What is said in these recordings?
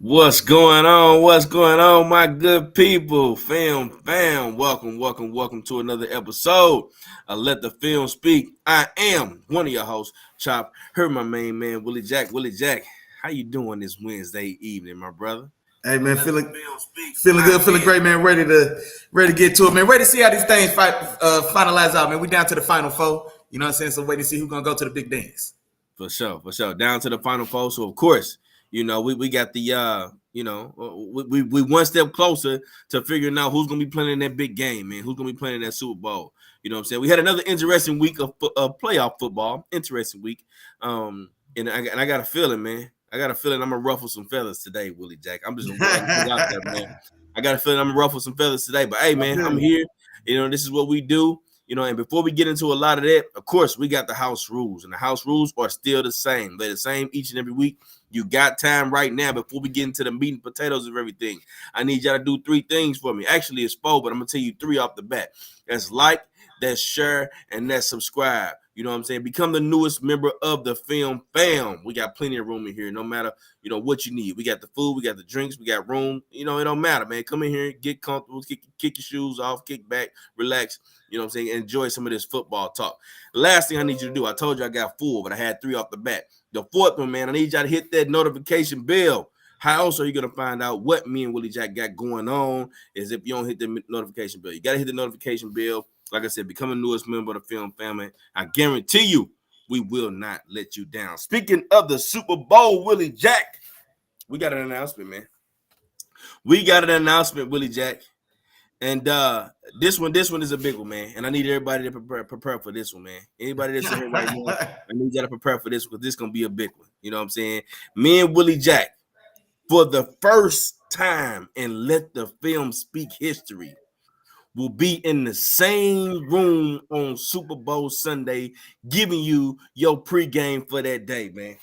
What's going on? What's going on, my good people? Fam, welcome to another episode of Let the Film Speak. I am one of your hosts, Chop. Heard my main man, Willie Jack. Willie Jack, how you doing this Wednesday evening, my brother? Hey man, feeling good, feeling great, man. Ready to get to it, man. Ready to see how these things finalize out, man. We down to the final four. You know what I'm saying? So wait to see who's gonna go to the big dance. For sure. Down to the final four. So of course, we got the we one step closer to figuring out who's gonna be playing in that big game, man. Who's gonna be playing in that Super Bowl? You know what I'm saying? We had another interesting week of playoff football. Interesting week. And I got a feeling, man. I'm gonna ruffle some feathers today, Willie Jack. I'm just out there, man. I got a feeling I'm gonna ruffle some feathers today. But hey, man, I'm here. This is what we do. And before we get into a lot of that, of course, we got the house rules, and the house rules are still the same. They're the same each and every week. You got time right now before we get into the meat and potatoes of everything. I need y'all to do three things for me. Actually, it's four, but I'm going to tell you three off the bat. That's like, that's share, and that's subscribe. You know what I'm saying? Become the newest member of the Film Fam. We got plenty of room in here, no matter, what you need. We got the food, we got the drinks, we got room. It don't matter, man. Come in here, get comfortable, kick your shoes off, kick back, relax. You know what I'm saying? Enjoy some of this football talk. Last thing I need you to do, I told you I got four, but I had three off the bat. The fourth one, man, I need y'all to hit that notification bell. How else are you going to find out what me and Willie Jack got going on is if you don't hit the notification bell. You got to hit the notification bell. Like I said, become a newest member of the Film Family. I guarantee you, we will not let you down. Speaking of the Super Bowl, Willie Jack, we got an announcement, man. We got an announcement, Willie Jack. And this one is a big one, man. And I need everybody to prepare for this one, man. Anybody that's in here right now, I need y'all to prepare for this because this is going to be a big one. You know what I'm saying? Me and Willie Jack, for the first time in Let the Film Speak history, will be in the same room on Super Bowl Sunday, giving you your pregame for that day, man.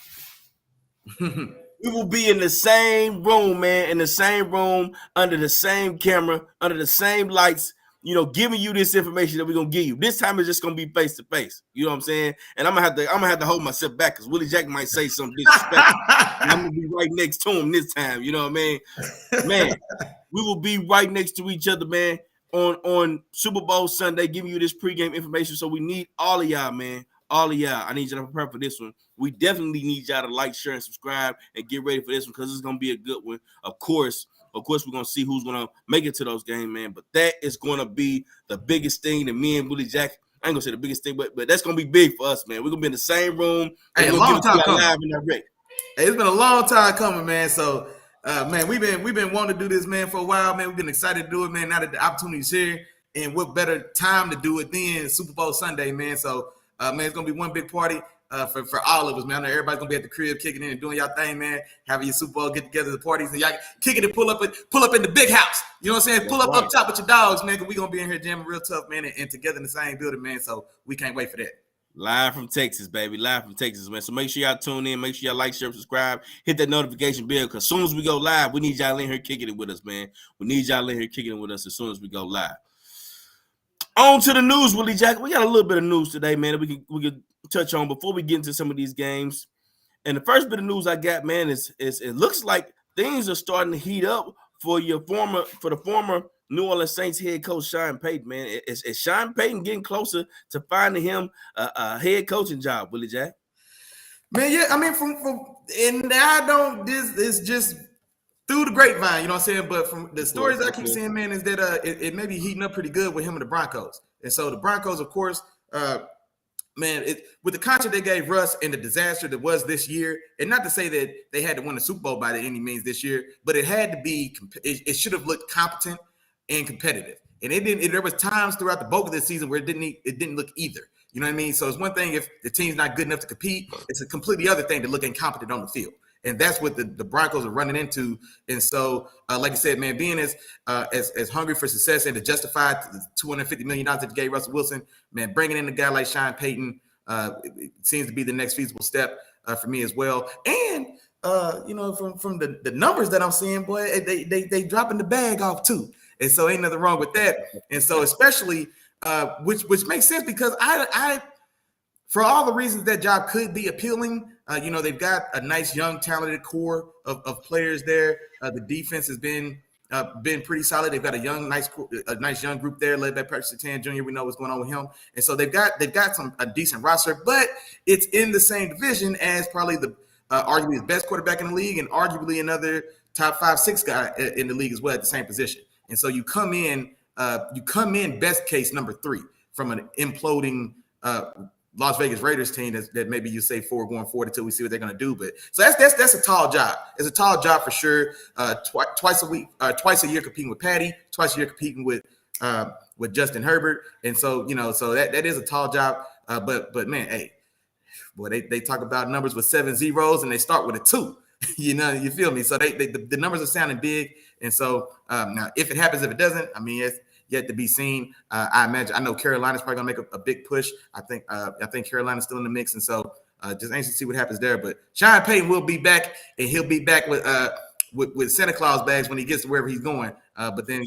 We will be in the same room, man, under the same camera, under the same lights, giving you this information that we're gonna give you. This time it's just gonna be face to face. You know what I'm saying? And I'm gonna have to hold myself back because Willie Jack might say something disrespectful. I'm gonna be right next to him this time. You know what I mean? Man, we will be right next to each other, man, on Super Bowl Sunday, giving you this pregame information. So we need all of y'all, man. All of y'all, I need you to prepare for this one. We definitely need y'all to like, share, and subscribe and get ready for this one because it's going to be a good one. Of course, we're going to see who's going to make it to those games, man. But that is going to be the biggest thing that me and Willie Jack, I ain't going to say the biggest thing, but that's going to be big for us, man. We're going to be in the same room. Hey, a long time coming. Live in that Hey, it's been a long time coming, man. So, man, we've been wanting to do this, man, for a while, man. We've been excited to do it, man. Now that the opportunity's here, and what better time to do it than Super Bowl Sunday, man. So, man, it's gonna be one big party for all of us, man. I know everybody's gonna be at the crib kicking in and doing y'all thing, man. Having your Super Bowl get together, the parties, and y'all kicking it, pull up in the big house. You know what I'm saying? Pull up top with your dogs, man. Cause we gonna be in here jamming real tough, man, and together in the same building, man. So we can't wait for that. Live from Texas, baby. Live from Texas, man. So make sure y'all tune in. Make sure y'all like, share, subscribe. Hit that notification bell because as soon as we go live, we need y'all in here kicking it with us, man. We need y'all in here kicking it with us as soon as we go live. On to the news, Willie Jack. We got a little bit of news today, man, that we could touch on before we get into some of these games. And the first bit of news I got, man, is it looks like things are starting to heat up for the former New Orleans Saints head coach Sean Payton, man. Is Sean Payton getting closer to finding him a head coaching job, Willie Jack? Man, yeah, I mean, this is just through the grapevine, you know what I'm saying? But from the stories I keep seeing, man, is that it may be heating up pretty good with him and the Broncos. And so the Broncos, of course, man, with the contract they gave Russ and the disaster that was this year, and not to say that they had to win the Super Bowl by any means this year, but it had to be, it should have looked competent and competitive. And it didn't. There was times throughout the bulk of this season where it didn't look either. You know what I mean? So it's one thing if the team's not good enough to compete. It's a completely other thing to look incompetent on the field. And that's what the Broncos are running into. And so, like I said, man, being as hungry for success and to justify the $250 million that you gave Russell Wilson, man, bringing in a guy like Sean Payton it seems to be the next feasible step for me as well. And, from the numbers that I'm seeing, boy, they dropping the bag off too. And so ain't nothing wrong with that. And so especially, which makes sense because I for all the reasons that job could be appealing, They've got a nice young talented core of players there. The defense has been pretty solid. They've got a nice young group there led by Patrick Surtain Jr. We know what's going on with him, and so they've got a decent roster, but it's in the same division as probably the arguably the best quarterback in the league and arguably another top 5-6 guy in the league as well at the same position. And so you come in best case number 3 from an imploding Las Vegas Raiders team that maybe you say 4 going forward until we see what they're going to do. But so that's a tall job. It's a tall job for sure. Twice a year competing with Patty, twice a year competing with Justin Herbert, and so so that is a tall job. But man, hey, boy, they talk about numbers with 7 zeros and they start with a 2. You feel me? So the numbers are sounding big, and so now if it happens, if it doesn't, I mean it's yet to be seen. I know Carolina's probably gonna make a big push. I think Carolina's still in the mix, and so just anxious to see what happens there. But Sean Payton will be back, and he'll be back with Santa Claus bags when he gets to wherever he's going. But then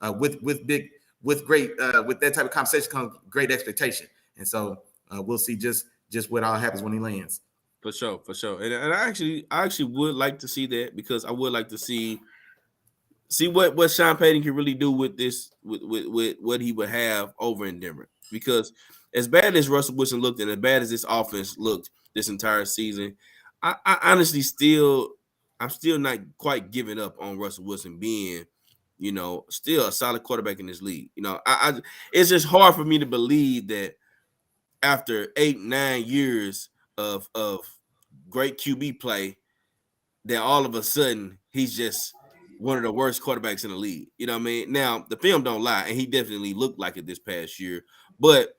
with that type of conversation comes great expectation, and so we'll see just what all happens when he lands. For sure. And I actually would like to see that, because I would like to see what Sean Payton can really do with this, with what he would have over in Denver. Because as bad as Russell Wilson looked and as bad as this offense looked this entire season, I honestly I'm still not quite giving up on Russell Wilson being, still a solid quarterback in this league. It's just hard for me to believe that after 8-9 years of great QB play, that all of a sudden he's just one of the worst quarterbacks in the league. You know what I mean? Now, the film don't lie, and he definitely looked like it this past year. But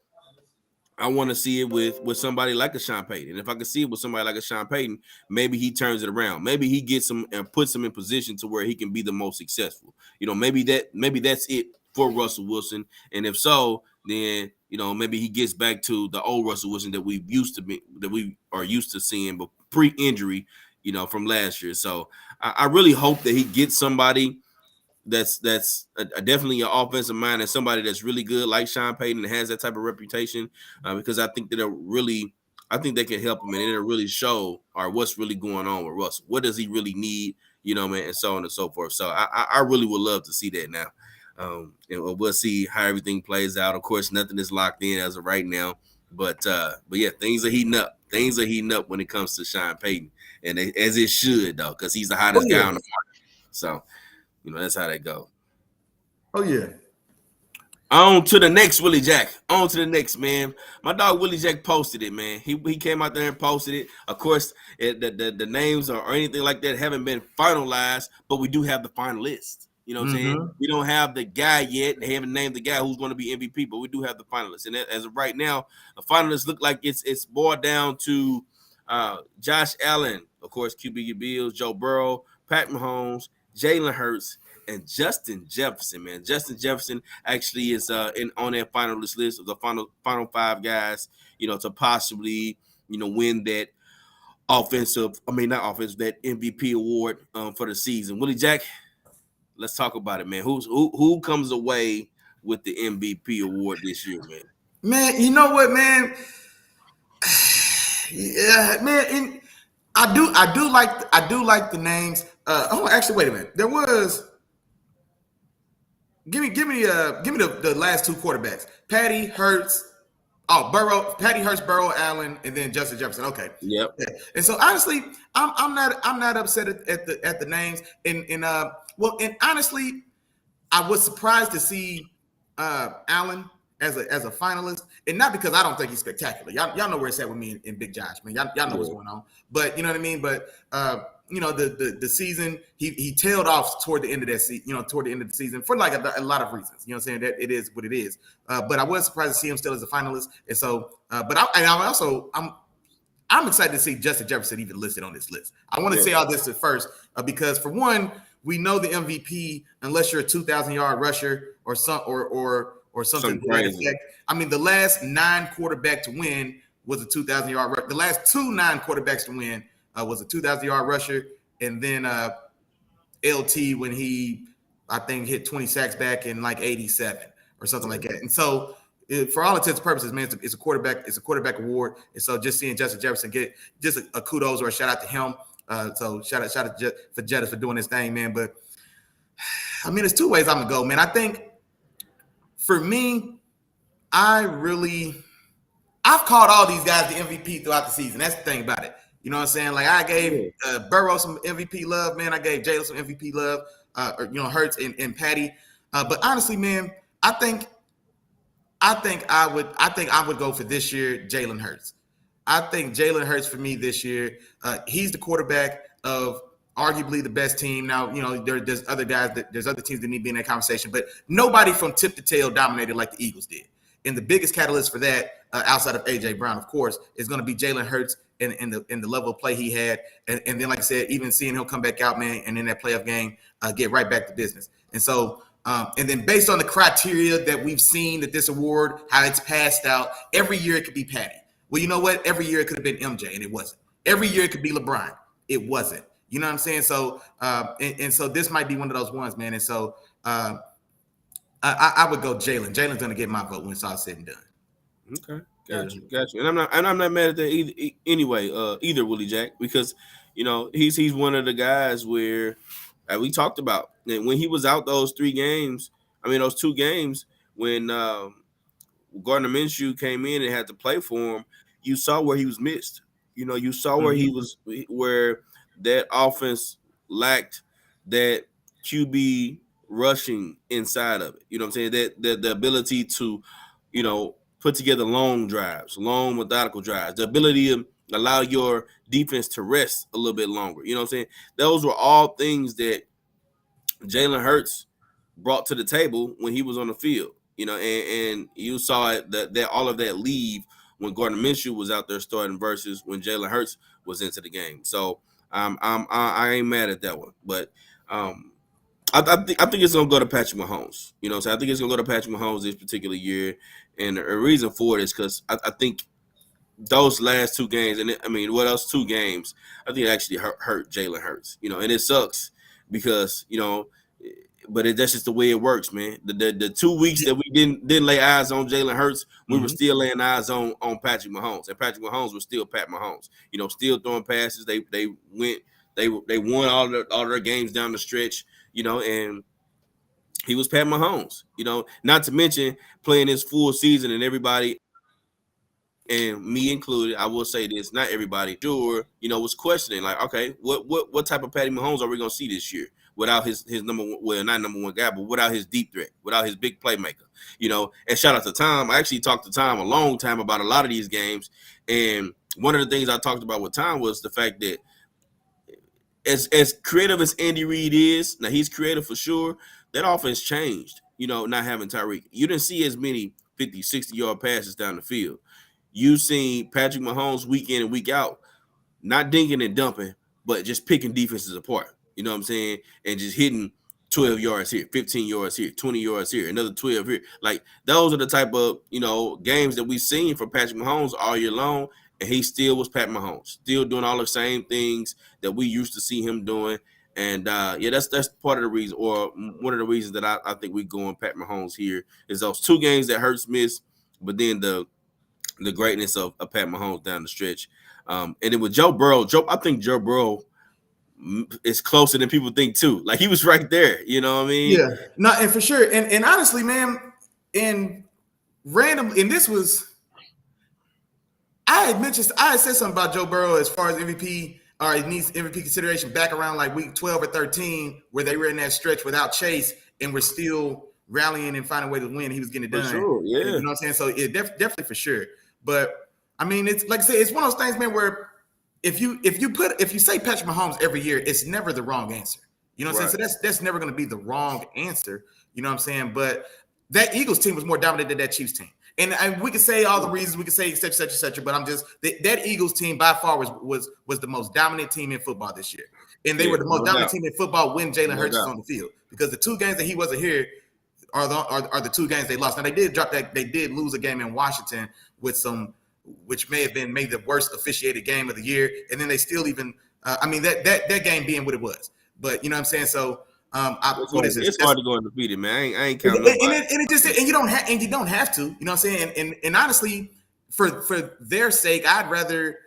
I want to see it with somebody like a Sean Payton. And if I can see it with somebody like a Sean Payton, maybe he turns it around. Maybe he gets him and puts him in position to where he can be the most successful. Maybe that's it for Russell Wilson. And if so, then maybe he gets back to the old Russell Wilson that we are used to seeing, but pre-injury, from last year. So I really hope that he gets somebody that's definitely an offensive mind and somebody that's really good like Sean Payton and has that type of reputation, because I think I think they can help him, and it'll really show what's really going on with Russell. What does he really need, man, and so on and so forth. So I really would love to see that now. And we'll see how everything plays out. Of course, nothing is locked in as of right now, but yeah, things are heating up. Things are heating up when it comes to Sean Payton, and as it should, though, because he's the hottest guy on the market. So, that's how that goes. Oh yeah. On to the next, Willie Jack. On to the next, man. My dog Willie Jack posted it, man. He came out there and posted it. Of course, the names or anything like that haven't been finalized, but we do have the finalists. You know what I'm saying? We don't have the guy yet. They haven't named the guy who's going to be MVP, but we do have the finalists. And as of right now, the finalists look like it's boiled down to Josh Allen, of course, QB Bills, Joe Burrow, Pat Mahomes, Jalen Hurts, and Justin Jefferson, man. Justin Jefferson actually is on that finalist list of the final 5 guys, to possibly, win that that MVP award for the season. Willie Jack, let's talk about it, man. Who comes away with the MVP award this year, man? Man, you know what, man? Yeah, man. And I do like the names. Actually, wait a minute. There was. Give me the last 2 quarterbacks. Patty Hurts, Burrow, Allen, and then Justin Jefferson. Okay. Yep. Yeah. And so honestly, I'm not upset at the names. And honestly, I was surprised to see Allen as a finalist, and not because I don't think he's spectacular. Y'all know where it's at with me and Big Josh, man. Y'all know what's going on. But you know what I mean. But the season he tailed off toward the end of that season. Toward the end of the season for like a lot of reasons. You know what I'm saying? That it is what it is. But I was surprised to see him still as a finalist. And so, I'm excited to see Justin Jefferson even listed on this list. I want to say all this at first because for one, we know the MVP unless you're a 2,000-yard rusher or something crazy. I mean, the last 9 quarterback to win was a 2,000-yard rusher. The last 2 non-quarterbacks to win was a 2,000-yard rusher, and then LT when he, I think, hit 20 sacks back in like 87 or something like that. And so for all intents and purposes, man, it's a quarterback award. And so just seeing Justin Jefferson get just a kudos or a shout out to him. So shout out for Jettis for doing this thing, man. But I mean, there's two ways I'm gonna go, man. I think for me, I've called all these guys the MVP throughout the season. That's the thing about it. You know what I'm saying? Like I gave Burrow some MVP love, man. I gave Jalen some MVP love, Hurts and Patty. But honestly, man, I think I would go for this year, Jalen Hurts. I think Jalen Hurts for me this year. He's the quarterback of arguably the best team. Now, there's other guys there's other teams that need to be in that conversation, but nobody from tip to tail dominated like the Eagles did. And the biggest catalyst for that, outside of AJ Brown, of course, is going to be Jalen Hurts and the level of play he had. And then, like I said, even seeing him come back out, man, and in that playoff game, get right back to business. And so, and then based on the criteria that we've seen that this award, how it's passed out, every year it could be Patty. Well, you know what? Every year it could have been MJ, and it wasn't. Every year it could be LeBron. It wasn't. You know what I'm saying? So, and so this might be one of those ones, man. And so I would go Jalen. Jalen's going to get my vote when it's all said and done. Okay. Got you. And I'm not mad at that either, Willie Jack, because he's one of the guys where we talked about and when he was out those 2 games when Gardner Minshew came in and had to play for him, you saw where he was missed. You saw where he was, where that offense lacked that QB rushing inside of it. You know what I'm saying? That the ability to, put together long methodical drives, the ability to allow your defense to rest a little bit longer. You know what I'm saying? Those were all things that Jalen Hurts brought to the table when he was on the field. And you saw it that all of that leave when Gardner Minshew was out there starting versus when Jalen Hurts was into the game. So I ain't mad at that one, but I think it's gonna go to Patrick Mahomes. So I think it's gonna go to Patrick Mahomes this particular year, and the reason for it is because I think those last 2 games, those 2 games, I think it actually hurt Jalen Hurts. And it sucks because but that's just the way it works, man. The 2 weeks that we didn't lay eyes on Jalen Hurts, we were still laying eyes on Patrick Mahomes, and Patrick Mahomes was still Pat Mahomes. Still throwing passes. They won all their games down the stretch. And he was Pat Mahomes. Not to mention playing his full season, and everybody, and me included, I will say this: not everybody, sure, was questioning like, okay, what type of Patty Mahomes are we gonna see this year? Without his not number one guy, but without his deep threat, without his big playmaker, and shout out to Tom. I actually talked to Tom a long time about a lot of these games. And one of the things I talked about with Tom was the fact that as creative as Andy Reid is, now he's creative for sure, that offense changed, not having Tyreek. You didn't see as many 50, 60-yard passes down the field. You seen Patrick Mahomes week in and week out, not dinking and dumping, but just picking defenses apart. You know what I'm saying? And just hitting 12 yards here, 15 yards here, 20 yards here, another 12 here. Like, those are the type of, games that we've seen from Patrick Mahomes all year long, and he still was Pat Mahomes, still doing all the same things that we used to see him doing. And, that's part of the reason, or one of the reasons that I think we go on Pat Mahomes here is those 2 games that Hurts missed, but then the greatness of Pat Mahomes down the stretch. And then with Joe Burrow, I think Joe Burrow is closer than people think too. Like, he was right there, you know what I mean? Yeah, no, and for sure. And honestly, man, this was, I had said something about Joe Burrow as far as MVP, or it needs MVP consideration back around like week 12 or 13, where they were in that stretch without Chase and were still rallying and finding a way to win. He was getting it done. For sure, yeah. You know what I'm saying? So definitely for sure. But I mean, it's like I said, it's one of those things, man, where if you say Patrick Mahomes every year, it's never the wrong answer. You know what I'm saying? So that's never going to be the wrong answer. You know what I'm saying? But that Eagles team was more dominant than that Chiefs team. And we could say all the reasons, we could say et cetera, but I'm just that Eagles team by far was the most dominant team in football this year. And they were the most dominant team in football when Jalen Hurts was on the field. Because the 2 games that he wasn't here are the 2 games they lost. Now they did lose a game in Washington which may have been maybe the worst officiated game of the year. And then they still even that game being what it was. But you know what I'm saying? So What is this? It's hard to go undefeated, man. I ain't counting and you don't have to. You know what I'm saying? And honestly, for their sake, I'd rather.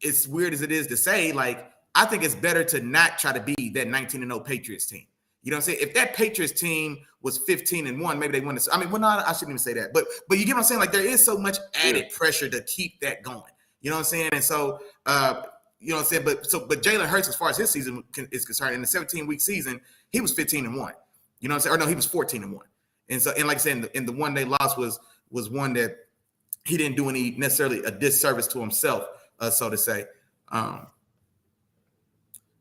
It's weird as it is to say, like, I think it's better to not try to be that 19-0 Patriots team. You know what I'm saying? If that Patriots team was 15-1, maybe they won this. I mean, well, no, I shouldn't even say that. But you get what I'm saying? Like, there is so much added pressure to keep that going. You know what I'm saying? And so, you know what I'm saying? But Jalen Hurts, as far as his season is concerned, in the 17-week season, he was 15-1. You know what I'm saying? Or no, he was 14-1. And so, and like I said, in the one they lost was one that he didn't do any necessarily a disservice to himself. So to say, I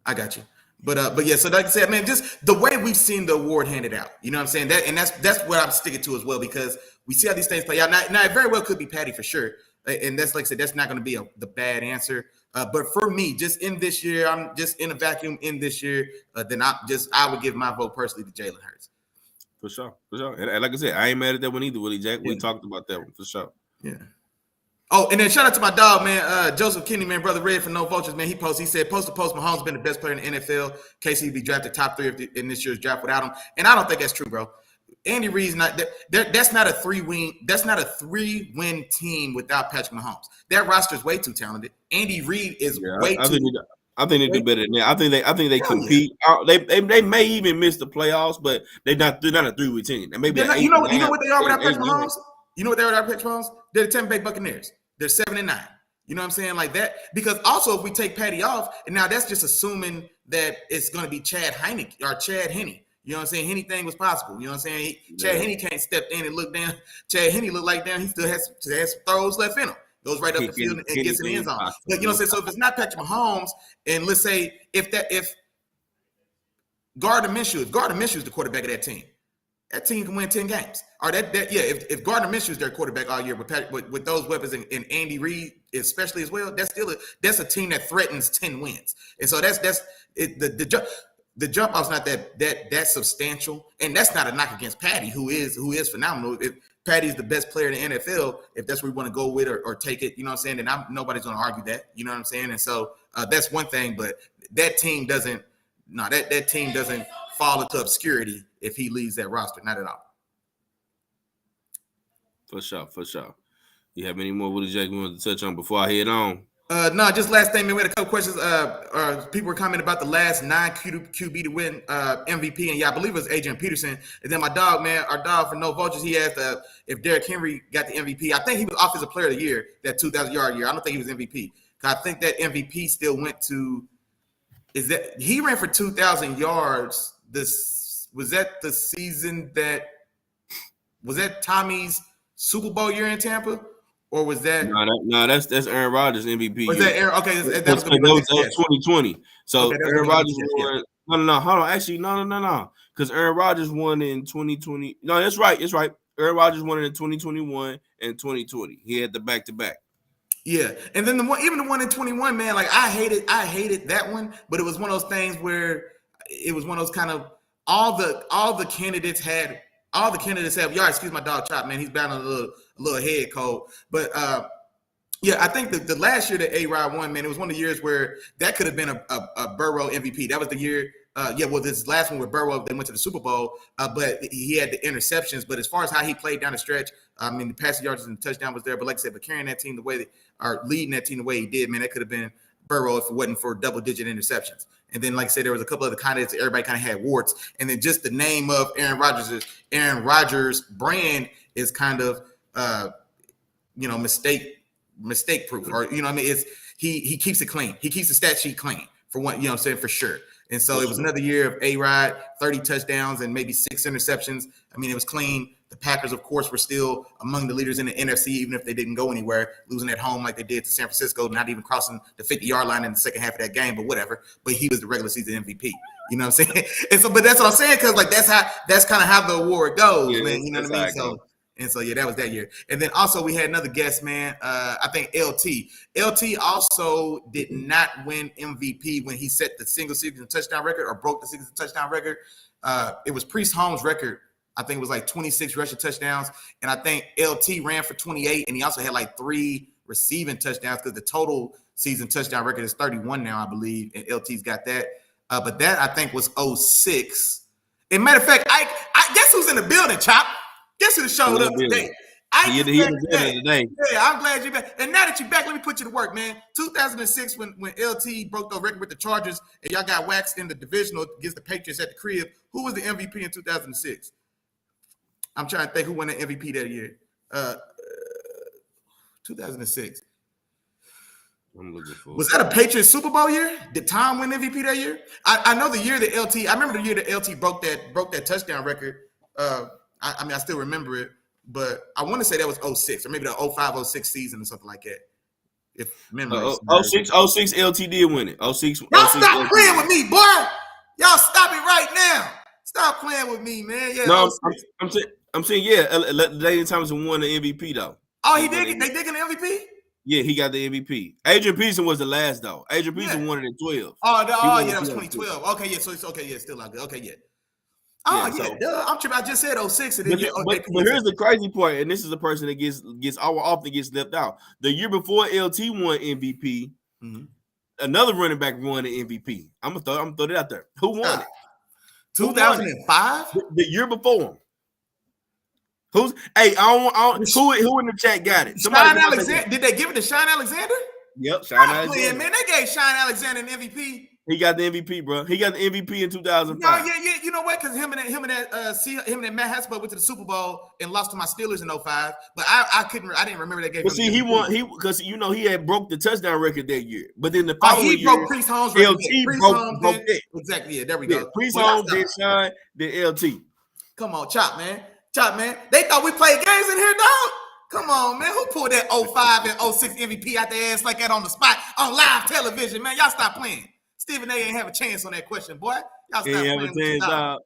got you, but yeah. So like I said, man, just the way we've seen the award handed out, you know what I'm saying? That's what I'm sticking to as well, because we see how these things play out. Now it very well could be Patty for sure, and that's like I said, that's not going to be the bad answer. But for me, just in this year, I'm just in a vacuum in this year. Then I would give my vote personally to Jalen Hurts. For sure. And like I said, I ain't mad at that one either, Willie Jack. We talked about that one for sure. Yeah. Oh, and then shout out to my dog, man, Joseph Kinney, man, brother Red from No Vultures, man. He said, post to post, Mahomes been the best player in the NFL. KC be drafted top 3 in this year's draft without him. And I don't think that's true, bro. Andy Reid's not that's not a 3-win. That's not a 3-win team without Patrick Mahomes. That roster's way too talented. Andy Reid is way too. I think they do better than that. I think they compete. Yeah. They may even miss the playoffs, but they're not a 3-win team. Maybe you know what they are without Patrick Mahomes? You know what they are without Patrick Mahomes? They're the Tampa Bay Buccaneers. They're 7-9. You know what I'm saying? Like that. Because also if we take Patty off, and now that's just assuming that it's going to be Chad Henne. You know what I'm saying? Anything was possible. You know what I'm saying? Chad Henne can't step in and look down. Chad Henne look like down. He still has throws left in him. Goes right up the field and gets in the end zone. But you know what I'm saying? So if it's not Patrick Mahomes, and let's say if Gardner Minshew is the quarterback of that team, that team can win 10 games. Or if Gardner Minshew is their quarterback all year with those weapons and Andy Reid especially as well, that's a team that threatens 10 wins. And so the jump off's not that substantial, and that's not a knock against Patty, who is phenomenal. If Patty's the best player in the NFL, if that's where we want to go with or take it, you know what I'm saying, then nobody's going to argue that, you know what I'm saying? And so that's one thing, but that team doesn't fall into obscurity if he leaves that roster, not at all. For sure. You have any more, Willie Jack, you want to touch on before I head on? No, just last thing, man. We had a couple questions. People were commenting about the last 9 QB to win MVP, and I believe it was Adrian Peterson. And then my dog, man, our dog for No Vultures, he asked if Derrick Henry got the MVP. I think he was Offensive Player of the Year, that 2,000-yard year. I don't think he was MVP. I think that MVP still went to. Is that he ran for 2,000 yards? Was that the season was that Tommy's Super Bowl year in Tampa? Or was that no? That's Aaron Rodgers MVP. Was that Aaron? Okay, that was 2020. So okay, Aaron Rodgers won. No. Hold on. Actually, no. Because Aaron Rodgers won in 2020. No, that's right. It's right. Aaron Rodgers won in 2021 and 2020. He had the back-to-back. Yeah, and then the one in 21, man. Like I hated that one, but it was one of those things where it was one of those kind of all the candidates have. Y'all excuse my dog Chop, man. He's battling a little head cold. But yeah, I think the last year that A-Rod won, man, it was one of the years where that could have been a Burrow MVP. That was the year. This last one with Burrow, they went to the Super Bowl, but he had the interceptions. But as far as how he played down the stretch, I mean, the passing yards and the touchdown was there. But like I said, but carrying that team the way leading that team the way he did, man, that could have been Burrow if it wasn't for double-digit interceptions. And then, like I said, there was a couple other candidates. Everybody kind of had warts. And then just the name of Aaron Rodgers' brand is kind of, mistake proof. Or, you know what I mean? It's he keeps it clean. He keeps the stat sheet clean for one, you know what I'm saying, for sure. And so it was another year of A-Rod, 30 touchdowns and maybe 6 interceptions. I mean, it was clean. The Packers, of course, were still among the leaders in the NFC, even if they didn't go anywhere, losing at home like they did to San Francisco, not even crossing the 50-yard line in the second half of that game, but whatever. But he was the regular season MVP. You know what I'm saying? And so, but that's what I'm saying, because like that's kind of how the award goes, man. You know what I mean? So yeah, that was that year. And then also we had another guest, man. I think LT. LT also did not win MVP when he set the single season touchdown record or broke the single touchdown record. It was Priest Holmes' record. I think it was like 26 rushing touchdowns. And I think LT ran for 28, and he also had like 3 receiving touchdowns because the total season touchdown record is 31 now, I believe. And LT's got that. But that I think was 06. And matter of fact, I guess who's in the building, Chop? Guess who showed up today? He today. Yeah, I'm glad you're back. And now that you're back, let me put you to work, man. 2006, when LT broke the record with the Chargers and y'all got waxed in the divisional against the Patriots at the crib, who was the MVP in 2006? I'm trying to think who won the MVP that year. 2006. I'm looking for. Was that a Patriots Super Bowl year? Did Tom win MVP that year? I know the year that LT. I remember the year that LT broke that touchdown record. I mean, I still remember it, but I want to say that was 06 or maybe the 05-06 season or something like that. If memory. 06 LT did win it. 06. Y'all stop playing with me, boy. Y'all stop it right now. Stop playing with me, man. Yeah. No, I'm saying yeah. Lane Thompson won the MVP though. Oh, he did. They did get an MVP. Yeah, he got the MVP. Adrian Peterson was the last though. Adrian Peterson won it in 12. Oh, yeah, that was 2012. Okay, yeah, so it's okay, yeah, still not good. Okay, yeah. Oh, yeah, I'm tripping. I just said 06. And then, but here's the crazy part, and this is the person that gets often gets left out. The year before LT won MVP, another running back won the MVP. I'm gonna throw it out there. Who won it? 2005? The year before him. Who in the chat got it? Shine Alexander. Did they give it to Shine Alexander? Yep, Shine Alexander. Man, they gave Shine Alexander an MVP. He got the MVP, bro. He got the MVP in 2005. No, yeah. You know what? Because him and that Matt Hasselbeck went to the Super Bowl and lost to my Steelers in 05. But I didn't remember that game. But see, he won. Because he had broke the touchdown record that year. But then the following year, broke Priest Holmes' record. broke it. Exactly. Yeah, there we go. Priest Holmes, then Shine, then LT. Come on, Chop, man. They thought we played games in here, dog. Come on, man. Who pulled that 05 and 06 MVP out their ass like that on the spot on live television, man? Y'all stop playing. Stephen A ain't have a chance on that question, boy. Y'all stop playing.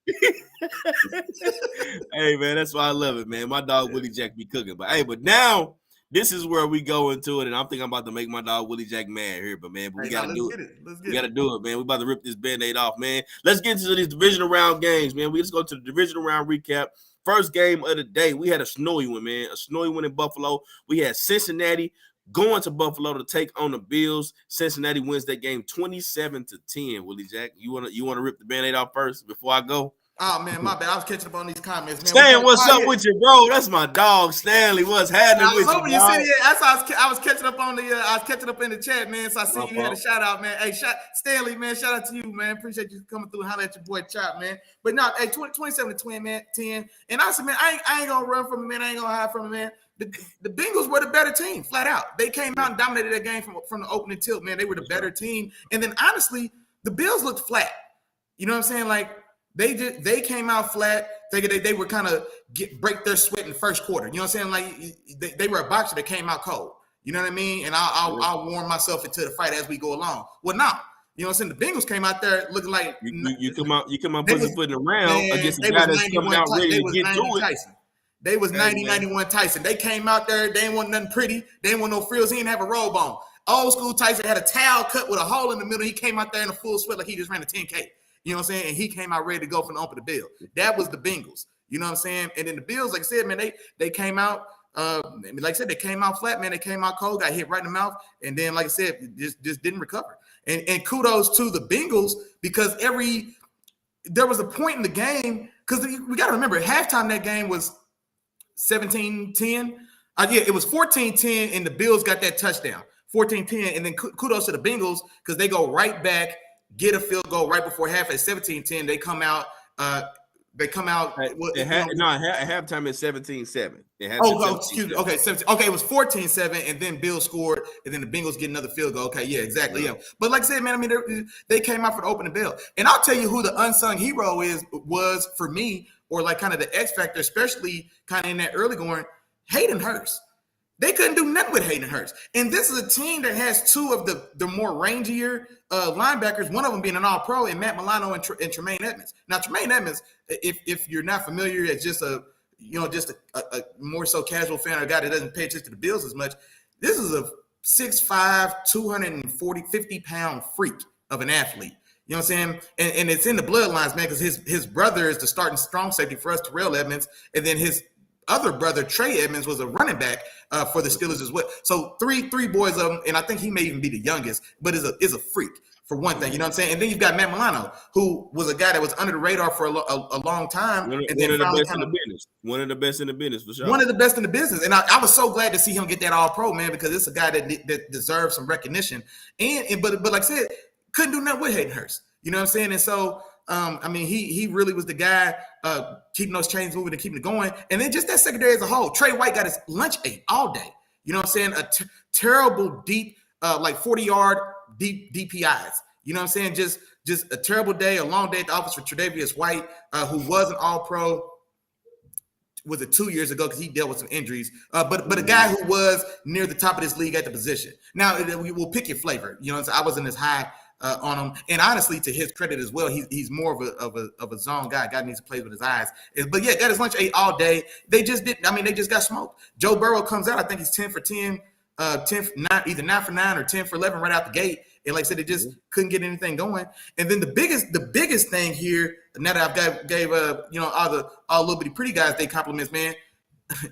Hey, man, that's why I love it, man. My dog Willie Jack be cooking. But now this is where we go into it, and I'm thinking I'm about to make my dog Willie Jack mad here, but we gotta do it. We gotta do it, man. We about to rip this Band-Aid off, man. Let's get into these divisional round games, man. Let's go to the divisional round recap. First game of the day, we had a snowy one, man. A snowy one in Buffalo. We had Cincinnati going to Buffalo to take on the Bills. Cincinnati wins that game 27-10. Willie Jack, you wanna rip the Band-Aid off first before I go? Oh man, my bad. I was catching up on these comments, man. Stan, what's up with you, bro? That's my dog, Stanley. What's happening with you? I was catching up on I was catching up in the chat, man. So I see you had a shout out, man. Hey, Stanley, man. Shout out to you, man. Appreciate you coming through and holler at your boy Chop, man. But no, hey, 27-10, man, 10. And I said, man, I ain't gonna run from it, man. I ain't gonna hide from it, man. The Bengals were the better team, flat out. They came out and dominated that game from the opening tilt, man. They were the better team. And then honestly, the Bills looked flat. You know what I'm saying? Like, they came out flat. They were kind of break their sweat in the first quarter. You know what I'm saying? Like they were a boxer that came out cold. You know what I mean? And I'll warm myself into the fight as we go along. Well, no. You know what I'm saying? The Bengals came out there looking like you come out putting your foot in the round against the guy that's coming out ready to get to it. They was 90-91 Tyson. They came out there. They ain't want nothing pretty. They ain't want no frills. He didn't have a robe on. Old school Tyson had a towel cut with a hole in the middle. He came out there in a full sweat like he just ran a 10K. You know what I'm saying? And he came out ready to go from the open the bill. That was the Bengals. You know what I'm saying? And then the Bills, like I said, man, they came out. Like I said, they came out flat, man. They came out cold, got hit right in the mouth, and then, like I said, just didn't recover. And kudos to the Bengals because there was a point in the game because we got to remember halftime that game was 17-10. It was 14-10, and the Bills got that touchdown, 14-10, and then kudos to the Bengals because they go right back. Get a field goal right before half at 17-10. They come out. At halftime at 17-7. Excuse me. Okay, 17. Okay, it was 14-7, and then Bill scored, and then the Bengals get another field goal. Okay, yeah, exactly. Yeah. But like I said, man, I mean, they came out for the opening bell. And I'll tell you who the unsung hero was for me, or like kind of the X factor, especially kind of in that early going, Hayden Hurst. They couldn't do nothing with Hayden Hurst. And this is a team that has two of the more rangier linebackers, one of them being an all-pro, and Matt Milano and Tremaine Edmonds. Now, Tremaine Edmonds, if you're not familiar, as just a more so casual fan or a guy that doesn't pay attention to the Bills as much, this is a 6'5", 50-pound freak of an athlete. You know what I'm saying? And it's in the bloodlines, man, because his brother is the starting strong safety for us, Terrell Edmonds, and then his other brother, Trey Edmonds, was a running back for the Steelers as well. So three boys of them, and I think he may even be the youngest, but is a freak for one thing. You know what I'm saying? And then you've got Matt Milano, who was a guy that was under the radar for a long time. One and then of the finally best in the business. One of the best in the business, for sure. One of the best in the business. And I was so glad to see him get that All-Pro, man, because it's a guy that deserves some recognition. But like I said, couldn't do nothing with Hayden Hurst. You know what I'm saying? And so, I mean, he really was the guy keeping those chains moving and keeping it going. And then just that secondary as a whole. Trey White got his lunch ate all day. You know what I'm saying? Terrible deep, like 40-yard deep DPIs. You know what I'm saying? Just a terrible day, a long day at the office for Tre'Davious White, who was an All-Pro. Was it 2 years ago because he dealt with some injuries, but a guy who was near the top of this league at the position. Now we will pick your flavor. You know, I wasn't as high on him, and honestly, to his credit as well, he's more of a zone guy. Guy needs to play with his eyes. But yeah, got his lunch ate all day. They just didn't. I mean, they just got smoked. Joe Burrow comes out. I think he's 10 for 10, 10 for 9, either 9 for 9 or 10 for 11 right out the gate. And like I said, they just couldn't get anything going. And then the biggest thing here, now that I've gave all little bitty pretty guys they compliments, man.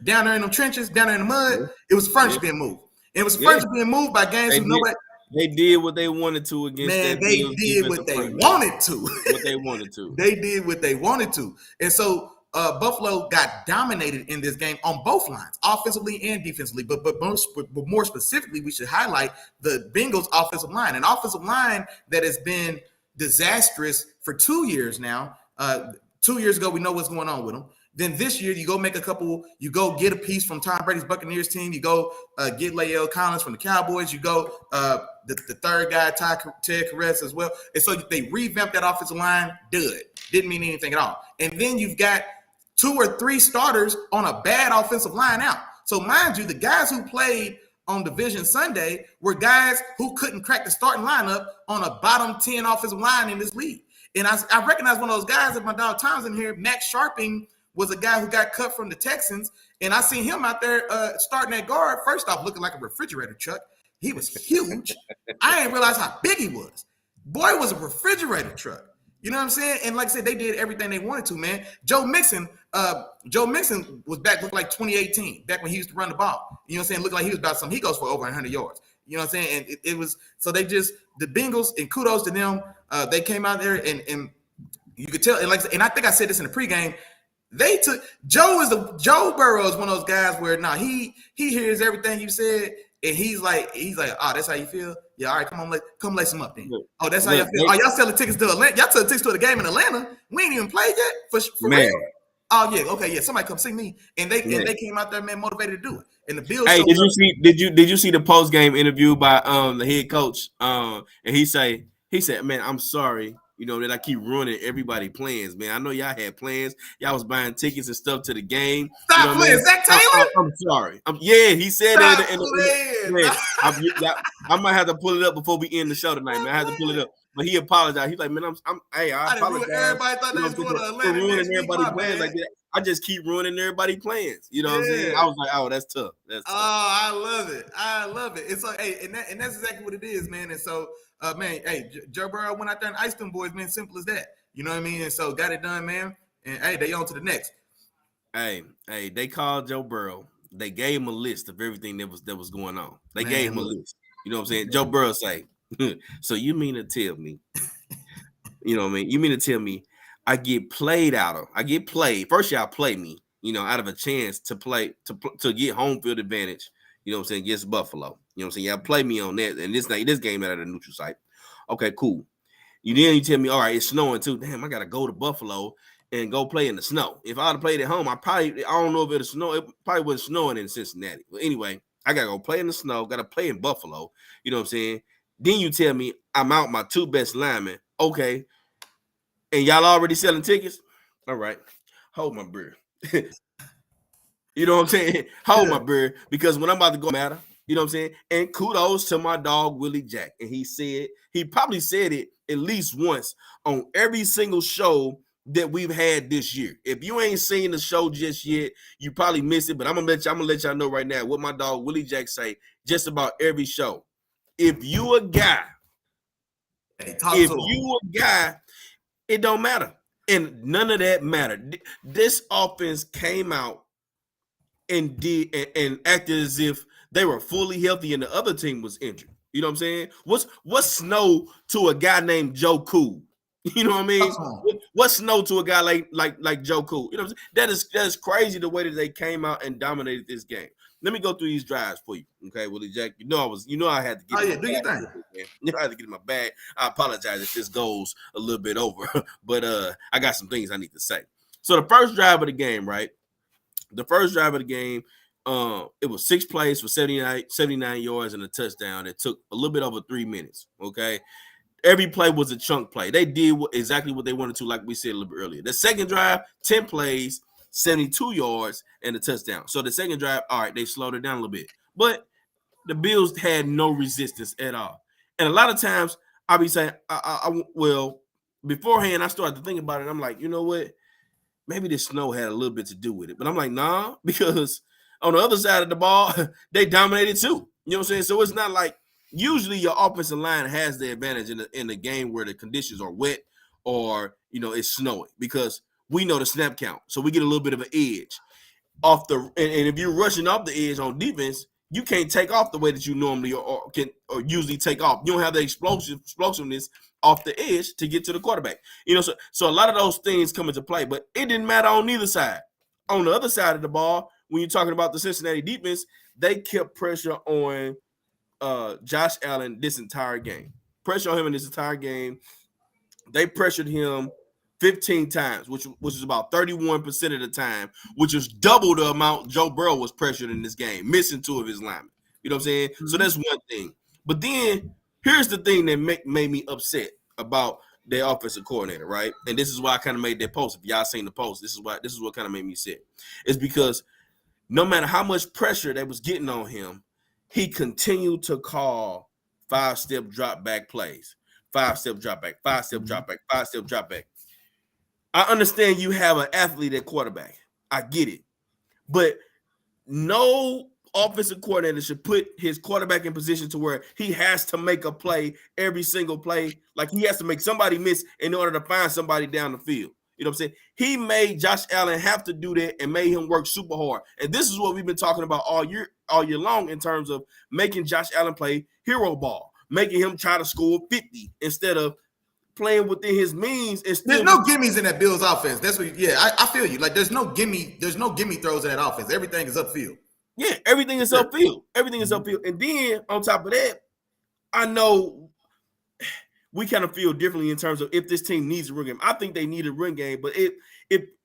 Down there in them trenches, down there in the mud, it was furniture being moved. And it was furniture being moved by games who nobody. They did what they wanted to against. Man, they did what they wanted to. What they wanted to. They did what they wanted to. And so Buffalo got dominated in this game on both lines, offensively and defensively. But more specifically, we should highlight the Bengals' offensive line, an offensive line that has been disastrous for 2 years now. 2 years ago, we know what's going on with them. Then this year, you go get a piece from Tom Brady's Buccaneers team. You go get Lael Collins from the Cowboys. You go the third guy, Ted Karras as well. And so they revamped that offensive line. Dud. Didn't mean anything at all. And then you've got 2 or 3 starters on a bad offensive line out. So mind you, the guys who played on Division Sunday were guys who couldn't crack the starting lineup on a bottom 10 offensive line in this league. And I recognize one of those guys at my dog Tom's in here. Max Sharping was a guy who got cut from the Texans. And I seen him out there starting at guard. First off, looking like a refrigerator truck. He was huge. I didn't realize how big he was. Boy was a refrigerator truck. You know what I'm saying? And like I said, they did everything they wanted to, man. Joe Mixon was back, looked like 2018, back when he used to run the ball. You know what I'm saying? Looked like he was about something. He goes for over 100 yards. You know what I'm saying? And it was, so they just, the Bengals, and kudos to them, they came out there and you could tell, and I think I said this in the pregame, they took, Joe Burrow is one of those guys where, he hears everything you said, and he's like, oh, that's how you feel? Yeah, all right, come lace them up then. Oh, that's how y'all feel. Oh, y'all selling tickets to Atlanta? Y'all selling tickets to the game in Atlanta? We ain't even played yet for real. Oh yeah, okay, yeah. Somebody come see me, and they came out there, man, motivated to do it. And the Bills. Hey, did you see the post game interview by the head coach? And he said, man, I'm sorry. You know, that I keep ruining everybody's plans, man. I know y'all had plans. Y'all was buying tickets and stuff to the game. Stop playing. Zach Taylor? I'm sorry. He said that. I might have to pull it up before we end the show tonight, man. I have to pull it up. But he apologized. He's like, man, I apologize. Everybody thought they was going to Atlanta. Ruining everybody's plans like that. I just keep ruining everybody's plans. You know what I'm saying? I was like, oh, that's tough. That's tough. Oh, I love it. It's like, hey, and that's exactly what it is, man. And so, man, hey, Joe Burrow went out there and iced them boys, man. Simple as that. You know what I mean? And so got it done, man. And hey, they on to the next. Hey, they called Joe Burrow. They gave him a list of everything that was going on. They gave him a list. You know what I'm saying? Joe Burrow say, so you mean to tell me, you know what I mean? You mean to tell me I get played out of? I get played. First, y'all play me, you know, out of a chance to play to get home field advantage. You know what I'm saying? Against Buffalo. You know what I'm saying? Y'all play me on that. And this game out of the neutral site. Okay, cool. You tell me, all right, it's snowing too. Damn, I gotta go to Buffalo and go play in the snow. If I'd have played at home, I don't know if it'll snow. It probably wasn't snowing in Cincinnati. But anyway, I gotta go play in the snow, gotta play in Buffalo. You know what I'm saying? Then you tell me I'm out my 2 best linemen. Okay. And y'all already selling tickets? All right. Hold my beer. You know what I'm saying? Hold my beer, because when I'm about to go matter, you know what I'm saying? And kudos to my dog, Willie Jack. And he probably said it at least once on every single show that we've had this year. If you ain't seen the show just yet, you probably missed it, but I'm gonna let y'all know right now what my dog Willie Jack say just about every show. If you a guy, it don't matter. And none of that mattered. This offense came out and acted as if they were fully healthy and the other team was injured. You know what I'm saying? What's snow to a guy named Joe Cool? You know what I mean? What's snow to a guy like Joe Cool? You know what I'm saying? That is crazy the way that they came out and dominated this game. Let me go through these drives for you, okay, Willie Jack. You know I had to get. Oh yeah, do your thing. You know I had to get in my bag. I apologize if this goes a little bit over, but I got some things I need to say. So the first drive of the game, right? The first drive of the game, it was 6 plays for 79 yards and a touchdown. It took a little bit over 3 minutes. Okay. Every play was a chunk play. They did exactly what they wanted to, like we said a little bit earlier. The second drive, 10 plays, 72 yards, and a touchdown. So the second drive, all right, they slowed it down a little bit. But the Bills had no resistance at all. And a lot of times I'll be saying, well, beforehand, I started to think about it. I'm like, you know what? Maybe the snow had a little bit to do with it. But I'm like, nah, because on the other side of the ball, they dominated too. You know what I'm saying? So it's not like usually your offensive line has the advantage in the game where the conditions are wet or, it's snowing because we know the snap count. So we get a little bit of an edge off and if you're rushing off the edge on defense, you can't take off the way that you normally or usually take off. You don't have the explosiveness off the edge to get to the quarterback. So a lot of those things come into play, but it didn't matter on neither side. On the other side of the ball, when you're talking about the Cincinnati defense, they kept pressure on Josh Allen this entire game. Pressure on him in this entire game. They pressured him 15 times, which is about 31% of the time, which is double the amount Joe Burrow was pressured in this game, missing 2 of his linemen. You know what I'm saying? Mm-hmm. So that's one thing. But then here's the thing that made me upset about their offensive coordinator, right? And this is why I kind of made that post. If y'all seen the post, this is what kind of made me sick. It's because no matter how much pressure they was getting on him, he continued to call 5-step drop back plays. 5-step drop back, 5-step drop back, 5-step drop back. I understand you have an athlete at quarterback. I get it. But no offensive coordinator should put his quarterback in position to where he has to make a play every single play. Like he has to make somebody miss in order to find somebody down the field. You know what I'm saying? He made Josh Allen have to do that and made him work super hard. And this is what we've been talking about all year long in terms of making Josh Allen play hero ball, making him try to score 50 instead of playing within his means. There's no gimmies in that Bills offense. That's what. Yeah, I feel you. Like there's no gimme throws in that offense. Everything is upfield. Yeah, everything is upfield. Everything is upfield. And then on top of that, I know we kind of feel differently in terms of if this team needs a run game. I think they need a run game, but if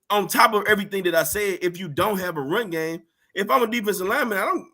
on top of everything that I said, if you don't have a run game, if I'm a defensive lineman, I'm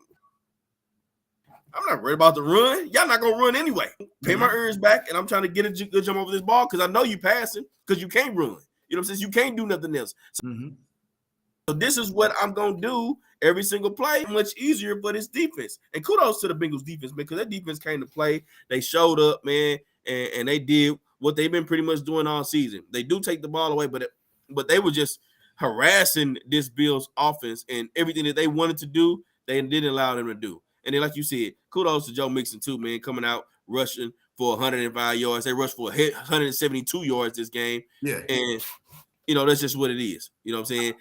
not worried about the run. Y'all not gonna run anyway. Pay my ears back, and I'm trying to get a good jump over this ball because I know you passing because you can't run. You know what I'm saying? You can't do nothing else. So this is what I'm gonna do every single play. Much easier for this defense. And kudos to the Bengals defense because that defense came to play. They showed up, man, and they did what they've been pretty much doing all season. They do take the ball away, but they were just harassing this Bills offense and everything that they wanted to do, they didn't allow them to do. And then, like you said, kudos to Joe Mixon too, man, coming out rushing for 105 yards. They rushed for 172 yards this game. Yeah, and that's just what it is. You know what I'm saying?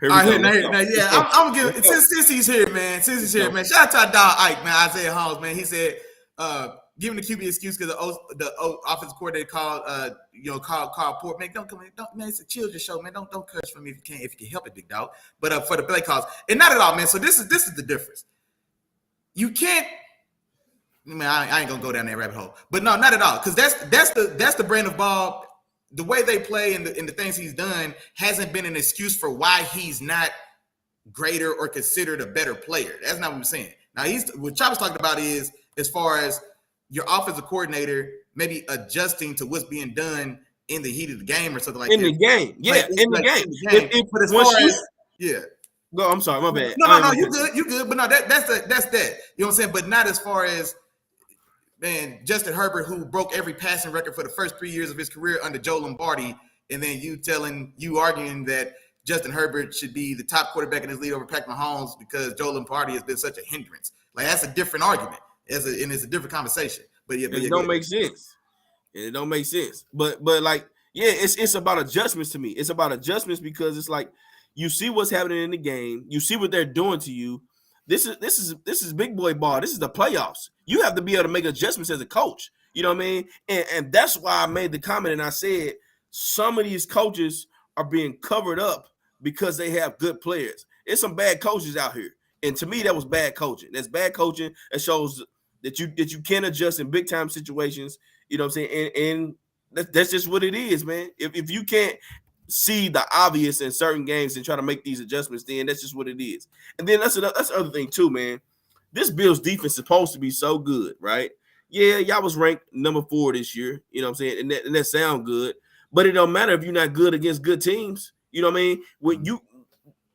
I'm gonna give since he's here, man. Shout out to our dog Ike, man. Isaiah Holmes, man. He said, giving the QB excuse because the offensive coordinator called Port. Man, don't come in. Man, it's a children's show, man. Don't curse for me if you can help it, big dog. But for the play calls, and not at all, man. So this is the difference. You can't. Man, I ain't gonna go down that rabbit hole, but no, not at all. Because that's the brand of ball. The way they play and the things he's done hasn't been an excuse for why he's not greater or considered a better player. That's not what I'm saying. Now what Chop was talking about is as far as your offensive coordinator maybe adjusting to what's being done in the heat of the game or something like that. In the game, yeah, in the game. But as far as No, I'm sorry, my bad. No, you good. But no, that's that. You know what I'm saying? But not as far as, man, Justin Herbert, who broke every passing record for the first 3 years of his career under Joe Lombardi, and then you arguing that Justin Herbert should be the top quarterback in his league over Patrick Mahomes because Joe Lombardi has been such a hindrance. Like that's a different argument, and it's a different conversation. But it don't make sense. It don't make sense. But like, yeah, it's about adjustments to me. It's about adjustments because it's like you see what's happening in the game, you see what they're doing to you, This is big boy ball. This is the playoffs. You have to be able to make adjustments as a coach. You know what I mean? And that's why I made the comment and I said some of these coaches are being covered up because they have good players. There's some bad coaches out here. And to me, that was bad coaching. That's bad coaching. That shows that you can adjust in big time situations. You know what I'm saying? And that's just what it is, man. If you can't see the obvious in certain games and try to make these adjustments, then that's just what it is. And then that's the other thing too, man. This Bills defense is supposed to be so good, right? Yeah, y'all was ranked number 4 this year. You know what I'm saying? And that sound good, but it don't matter if you're not good against good teams. You know what I mean?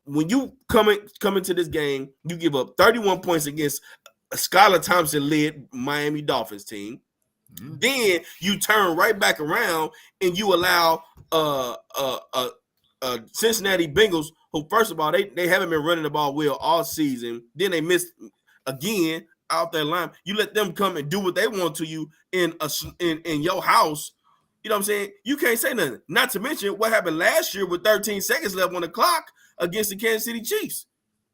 When you come into this game, you give up 31 points against a Skylar Thompson-led Miami Dolphins team. Mm-hmm. Then you turn right back around and you allow Cincinnati Bengals, who first of all they haven't been running the ball well all season. Then they missed again out their line. You let them come and do what they want to you in your house. You know what I'm saying? You can't say nothing. Not to mention what happened last year with 13 seconds left on the clock against the Kansas City Chiefs.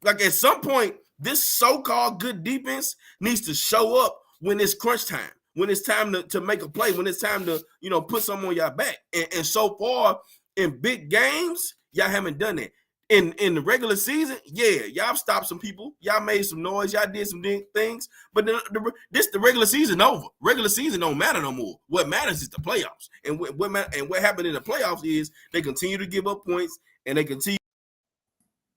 Like at some point, this so-called good defense needs to show up when it's crunch time, when it's time to make a play, when it's time to, put something on your back. And so far in big games, y'all haven't done it. In the regular season, yeah, y'all stopped some people. Y'all made some noise. Y'all did some things. But the regular season over. Regular season don't matter no more. What matters is the playoffs. And what happened in the playoffs is they continue to give up points and they continue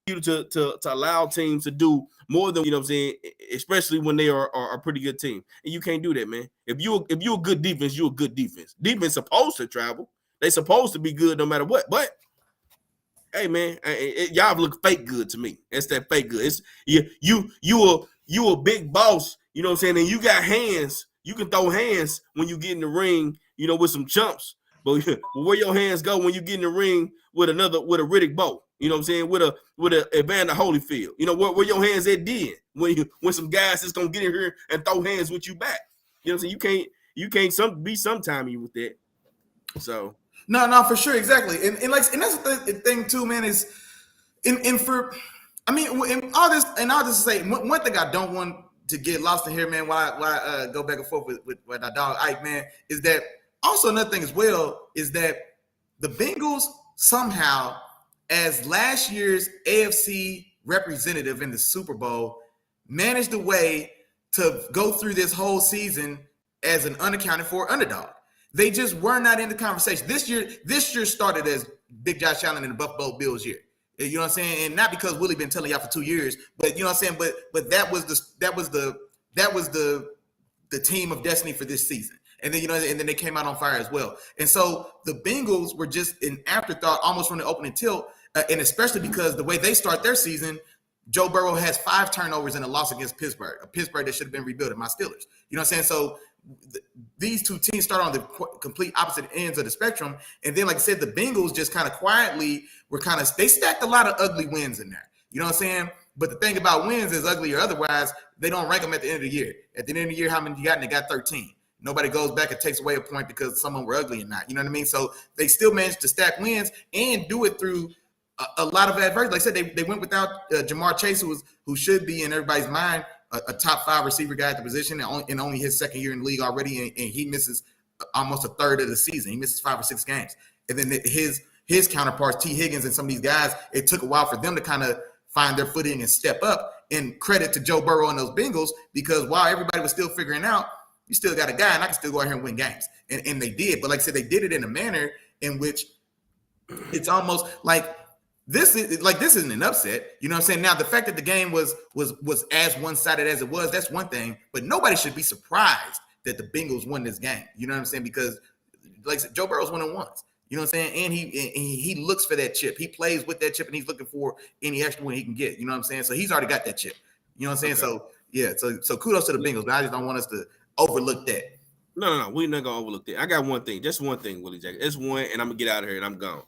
to allow teams to do more than, what I'm saying, especially when they are a pretty good team. And you can't do that, man. If you're a good defense, you're a good defense. Defense supposed to travel. They supposed to be good no matter what. But hey, man, y'all look fake good to me. It's that fake good. It's you a big boss, you know what I'm saying? And you got hands. You can throw hands when you get in the ring, with some chumps. But where your hands go when you get in the ring with a Riddick Bowe, you know what I'm saying? With a Evander Holyfield, where your hands at then when some guys is gonna get in here and throw hands with you back. You know what I'm saying? You can't be sometimey with that. So. No, for sure, exactly, and that's the thing too, man. Is in all this to say one thing I don't want to get lost in here, man. While I go back and forth with our dog Ike, man, is that also another thing as well is that the Bengals somehow, as last year's AFC representative in the Super Bowl, managed a way to go through this whole season as an unaccounted for underdog. They just were not in the conversation. This year started as Big Josh Allen and the Buffalo Bills year. You know what I'm saying? And not because Willie been telling y'all for 2 years, but you know what I'm saying? But that was the team of destiny for this season. And then and then they came out on fire as well. And so the Bengals were just an afterthought almost from the opening tilt, and especially because the way they start their season, Joe Burrow has 5 turnovers and a loss against Pittsburgh, a Pittsburgh that should have been rebuilt, my Steelers. You know what I'm saying? So these two teams start on the complete opposite ends of the spectrum. And then, like I said, the Bengals just kind of quietly they stacked a lot of ugly wins in there. You know what I'm saying? But the thing about wins is ugly or otherwise, they don't rank them at the end of the year. At the end of the year, how many you got? And they got 13. Nobody goes back and takes away a point because someone were ugly or not. You know what I mean? So they still managed to stack wins and do it through a lot of adversity. Like I said, they went without Jamar Chase, who should be in everybody's mind a top 5 receiver guy at the position, and only his second year in the league already, and he misses almost a third of the season. He misses 5 or 6 games. And then his counterparts, T. Higgins and some of these guys, it took a while for them to kind of find their footing and step up. And credit to Joe Burrow and those Bengals, because while everybody was still figuring out, you still got a guy, and I can still go out here and win games. And they did. But like I said, they did it in a manner in which it's almost like this isn't an upset. You know what I'm saying? Now, the fact that the game was as one-sided as it was, that's one thing. But nobody should be surprised that the Bengals won this game. You know what I'm saying? Because, like I said, Joe Burrow's won it once. You know what I'm saying? And he looks for that chip. He plays with that chip, and he's looking for any extra win he can get. You know what I'm saying? So he's already got that chip. You know what I'm saying? Okay. So, yeah. So kudos to the Bengals, but I just don't want us to overlook that. No. We're not going to overlook that. I got one thing. Just one thing, Willie Jack. It's one, and I'm going to get out of here, and I'm gone.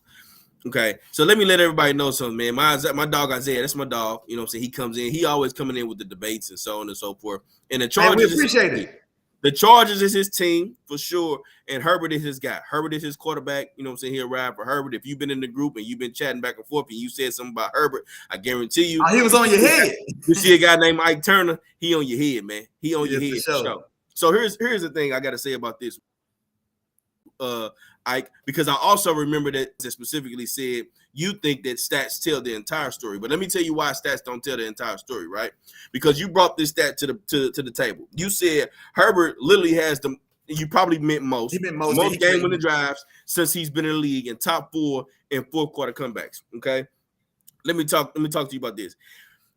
Okay, so let me let everybody know something, man. My dog Isaiah, that's my dog. You know what I'm saying? He comes in. He always coming in with the debates and so on and so forth. And the Chargers, we appreciate it. The Chargers is his team for sure, and Herbert is his guy. Herbert is his quarterback. You know what I'm saying? He'll ride for Herbert. If you've been in the group and you've been chatting back and forth and you said something about Herbert, I guarantee you. He was on your head. You see a guy named Ike Turner, he on your head, man. He on your head for sure. So here's the thing I got to say about this, Ike, because I also remember that it specifically said you think that stats tell the entire story. But let me tell you why stats don't tell the entire story, right? Because you brought this stat to the table. You said Herbert literally has the, you probably meant most game-winning drives since he's been in the league, and top 4 in fourth quarter comebacks. Okay, let me talk to you about this.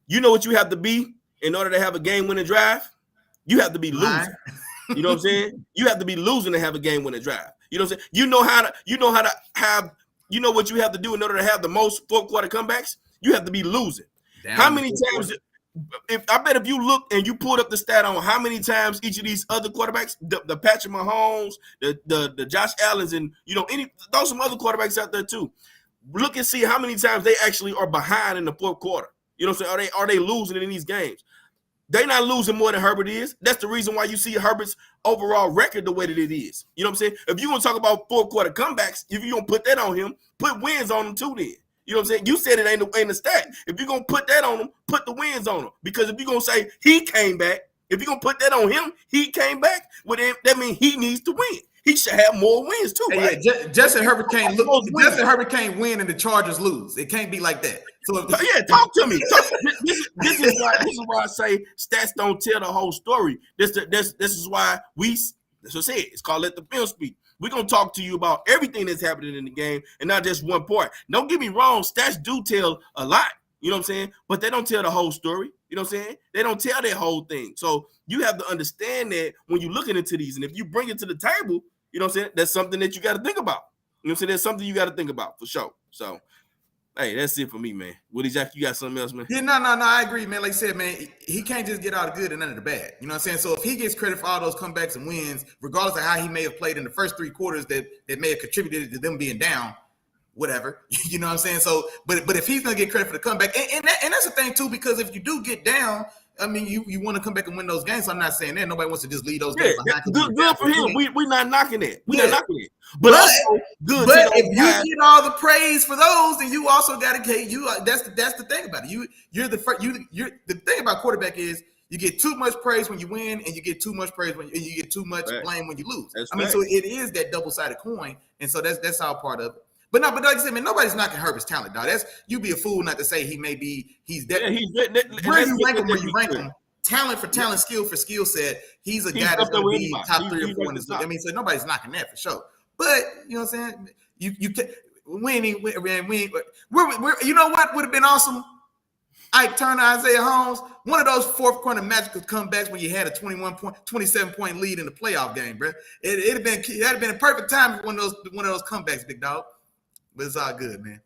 You know what you have to be in order to have a game-winning drive? You have to be losing. You know what I'm saying? You have to be losing to have a game-winning drive. You know what I'm saying? You know how to have. You know what you have to do in order to have the most fourth quarter comebacks? You have to be losing. How many times? If you look and you pulled up the stat on how many times each of these other quarterbacks, the Patrick Mahomes, the Josh Allens, and those some other quarterbacks out there too. Look and see how many times they actually are behind in the fourth quarter. You know what I'm saying? Are they losing in these games? They're not losing more than Herbert is. That's the reason why you see Herbert's overall record the way that it is. You know what I'm saying? If you want to talk about fourth quarter comebacks, if you're going to put that on him, put wins on him too then. You know what I'm saying? You said it ain't the stat. If you're going to put that on him, put the wins on him. Because if you're going to say he came back, if you're going to put that on him, he came back, well, then that means he needs to win. He should have more wins too, right? Yeah, Justin Herbert can't win and the Chargers lose. It can't be like that. So talk to me. This is why I say stats don't tell the whole story. This is why that's what I said. It's called Let the Film Speak. We're gonna talk to you about everything that's happening in the game and not just one part. Don't get me wrong, stats do tell a lot. You know what I'm saying? But they don't tell the whole story. You know what I'm saying? They don't tell that whole thing. So you have to understand that when you're looking into these, and if you bring it to the table, you know what I'm saying? That's something that you got to think about. You know what I'm saying? That's something you got to think about for sure. So, hey, that's it for me, man. Willie Jack, you got something else, man? Yeah, no, I agree, man. Like I said, man, he can't just get all the good and none of the bad. You know what I'm saying? So if he gets credit for all those comebacks and wins, regardless of how he may have played in the first 3 quarters that may have contributed to them being down, whatever. You know what I'm saying? So, but if he's gonna get credit for the comeback, and that's the thing too, because if you do get down, I mean, you want to come back and win those games. So I'm not saying that nobody wants to just leave those games behind. Good for him. We're not knocking it. We're not knocking it. But also good. But if you get all the praise for those, then you also got to get you. That's the thing about it. You're the thing about quarterback is you get too much praise when you win, and you get too much praise and you get too much blame when you lose. So it is that double-sided coin, and so that's all part of it. But like I said, man, nobody's knocking Herbert's talent, dog. You'd be a fool not to say he's that. Where you rank him, talent for talent, skill for skill set, he's a guy that's going to be top 3 or 4 in this league. I mean, so nobody's knocking that for sure. But you know what I'm saying? You know what would have been awesome? Ike Turner, Isaiah Holmes, one of those fourth quarter magical comebacks when you had a 27-point lead in the playoff game, bro. That'd have been a perfect time for one of those comebacks, big dog. But it's all good, man.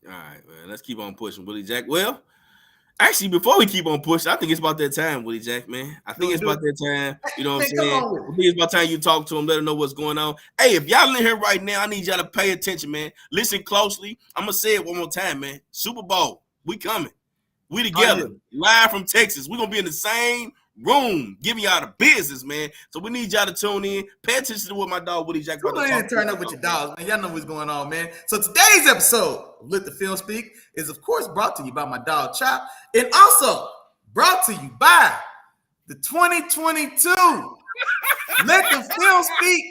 All right, man. Let's keep on pushing, Willie Jack. Well, actually, before we keep on pushing, I think it's about that time, Willie Jack, man. I think it's about that time. You know what I'm saying? I think it's about time you talk to him, let him know what's going on. Hey, if y'all in here right now, I need y'all to pay attention, man. Listen closely. I'm going to say it one more time, man. Super Bowl, we coming. We together, live from Texas. We're going to be in the same room, giving y'all the business, man. So we need y'all to tune in. Pay attention to what my dog Willie Jack about to talk turn up with your dogs, man. Y'all know what's going on, man. So today's episode of Let the Film Speak is, of course, brought to you by my dog Chop, and also brought to you by the 2022 Let the Film Speak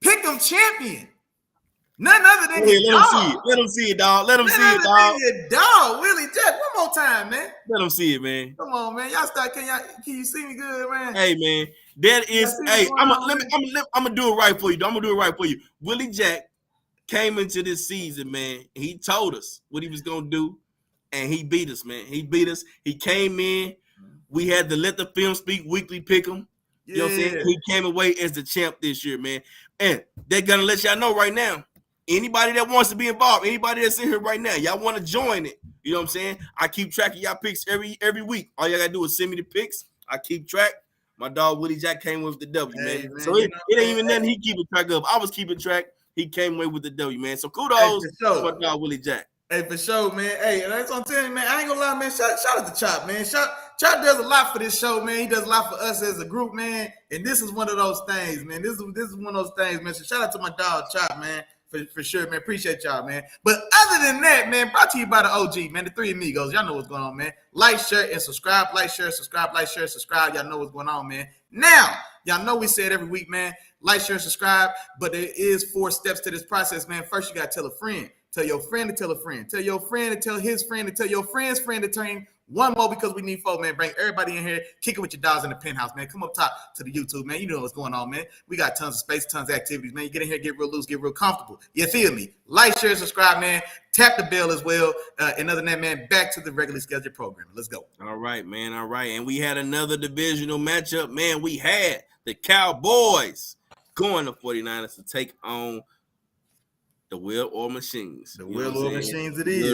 Pick'em champion. None other than your dog. Let him see it, dog. Let him see it, dog. Your dog, Willie Jack. One more time, man. Let him see it, man. Come on, man. Y'all start. Can you see me good, man? Hey, man. That is. Hey, I'm gonna do it right for you. I'm gonna do it right for you. Willie Jack came into this season, man. He told us what he was gonna do, and he beat us, man. He beat us. He came in. We had to Let the Film Speak weekly pick him. You know what I'm saying? He came away as the champ this year, man. And they're gonna let y'all know right now. Anybody that wants to be involved, anybody that's in here right now, y'all want to join it. You know what I'm saying? I keep track of y'all picks every week. All y'all got to do is send me the picks. I keep track. My dog Willie Jack came with the W, man. So it ain't even nothing he keeping track of. I was keeping track. He came away with the W, man. So kudos to my dog Willie Jack. Hey, for sure, man. Hey, that's what I'm telling you, man. I ain't gonna lie, man. Shout out to Chop, man. Chop Chop does a lot for this show, man. He does a lot for us as a group, man. And this is one of those things, man. This is one of those things, man. So shout out to my dog, Chop, man. For sure, man. Appreciate y'all, man. But other than that, man, brought to you by the OG, man. The three amigos. Y'all know what's going on, man. Like, share, and subscribe. Like, share, subscribe. Like, share, subscribe. Y'all know what's going on, man. Now, y'all know we say it every week, man. Like, share, and subscribe. But there is 4 steps to this process, man. First, you got to tell a friend. Tell your friend to tell a friend. Tell your friend to tell his friend to tell your friend's friend to tell him. One more because we need 4, man. Bring everybody in here. Kick it with your dogs in the penthouse, man. Come up top to the YouTube, man. You know what's going on, man. We got tons of space, tons of activities, man. You get in here, get real loose, get real comfortable. You feel me? Like, share, subscribe, man. Tap the bell as well. And other than that, man, back to the regularly scheduled program. Let's go. All right, man. All right. And we had another divisional matchup, man. We had the Cowboys going to 49ers to take on the Will or Machines. The Will or Machines it is.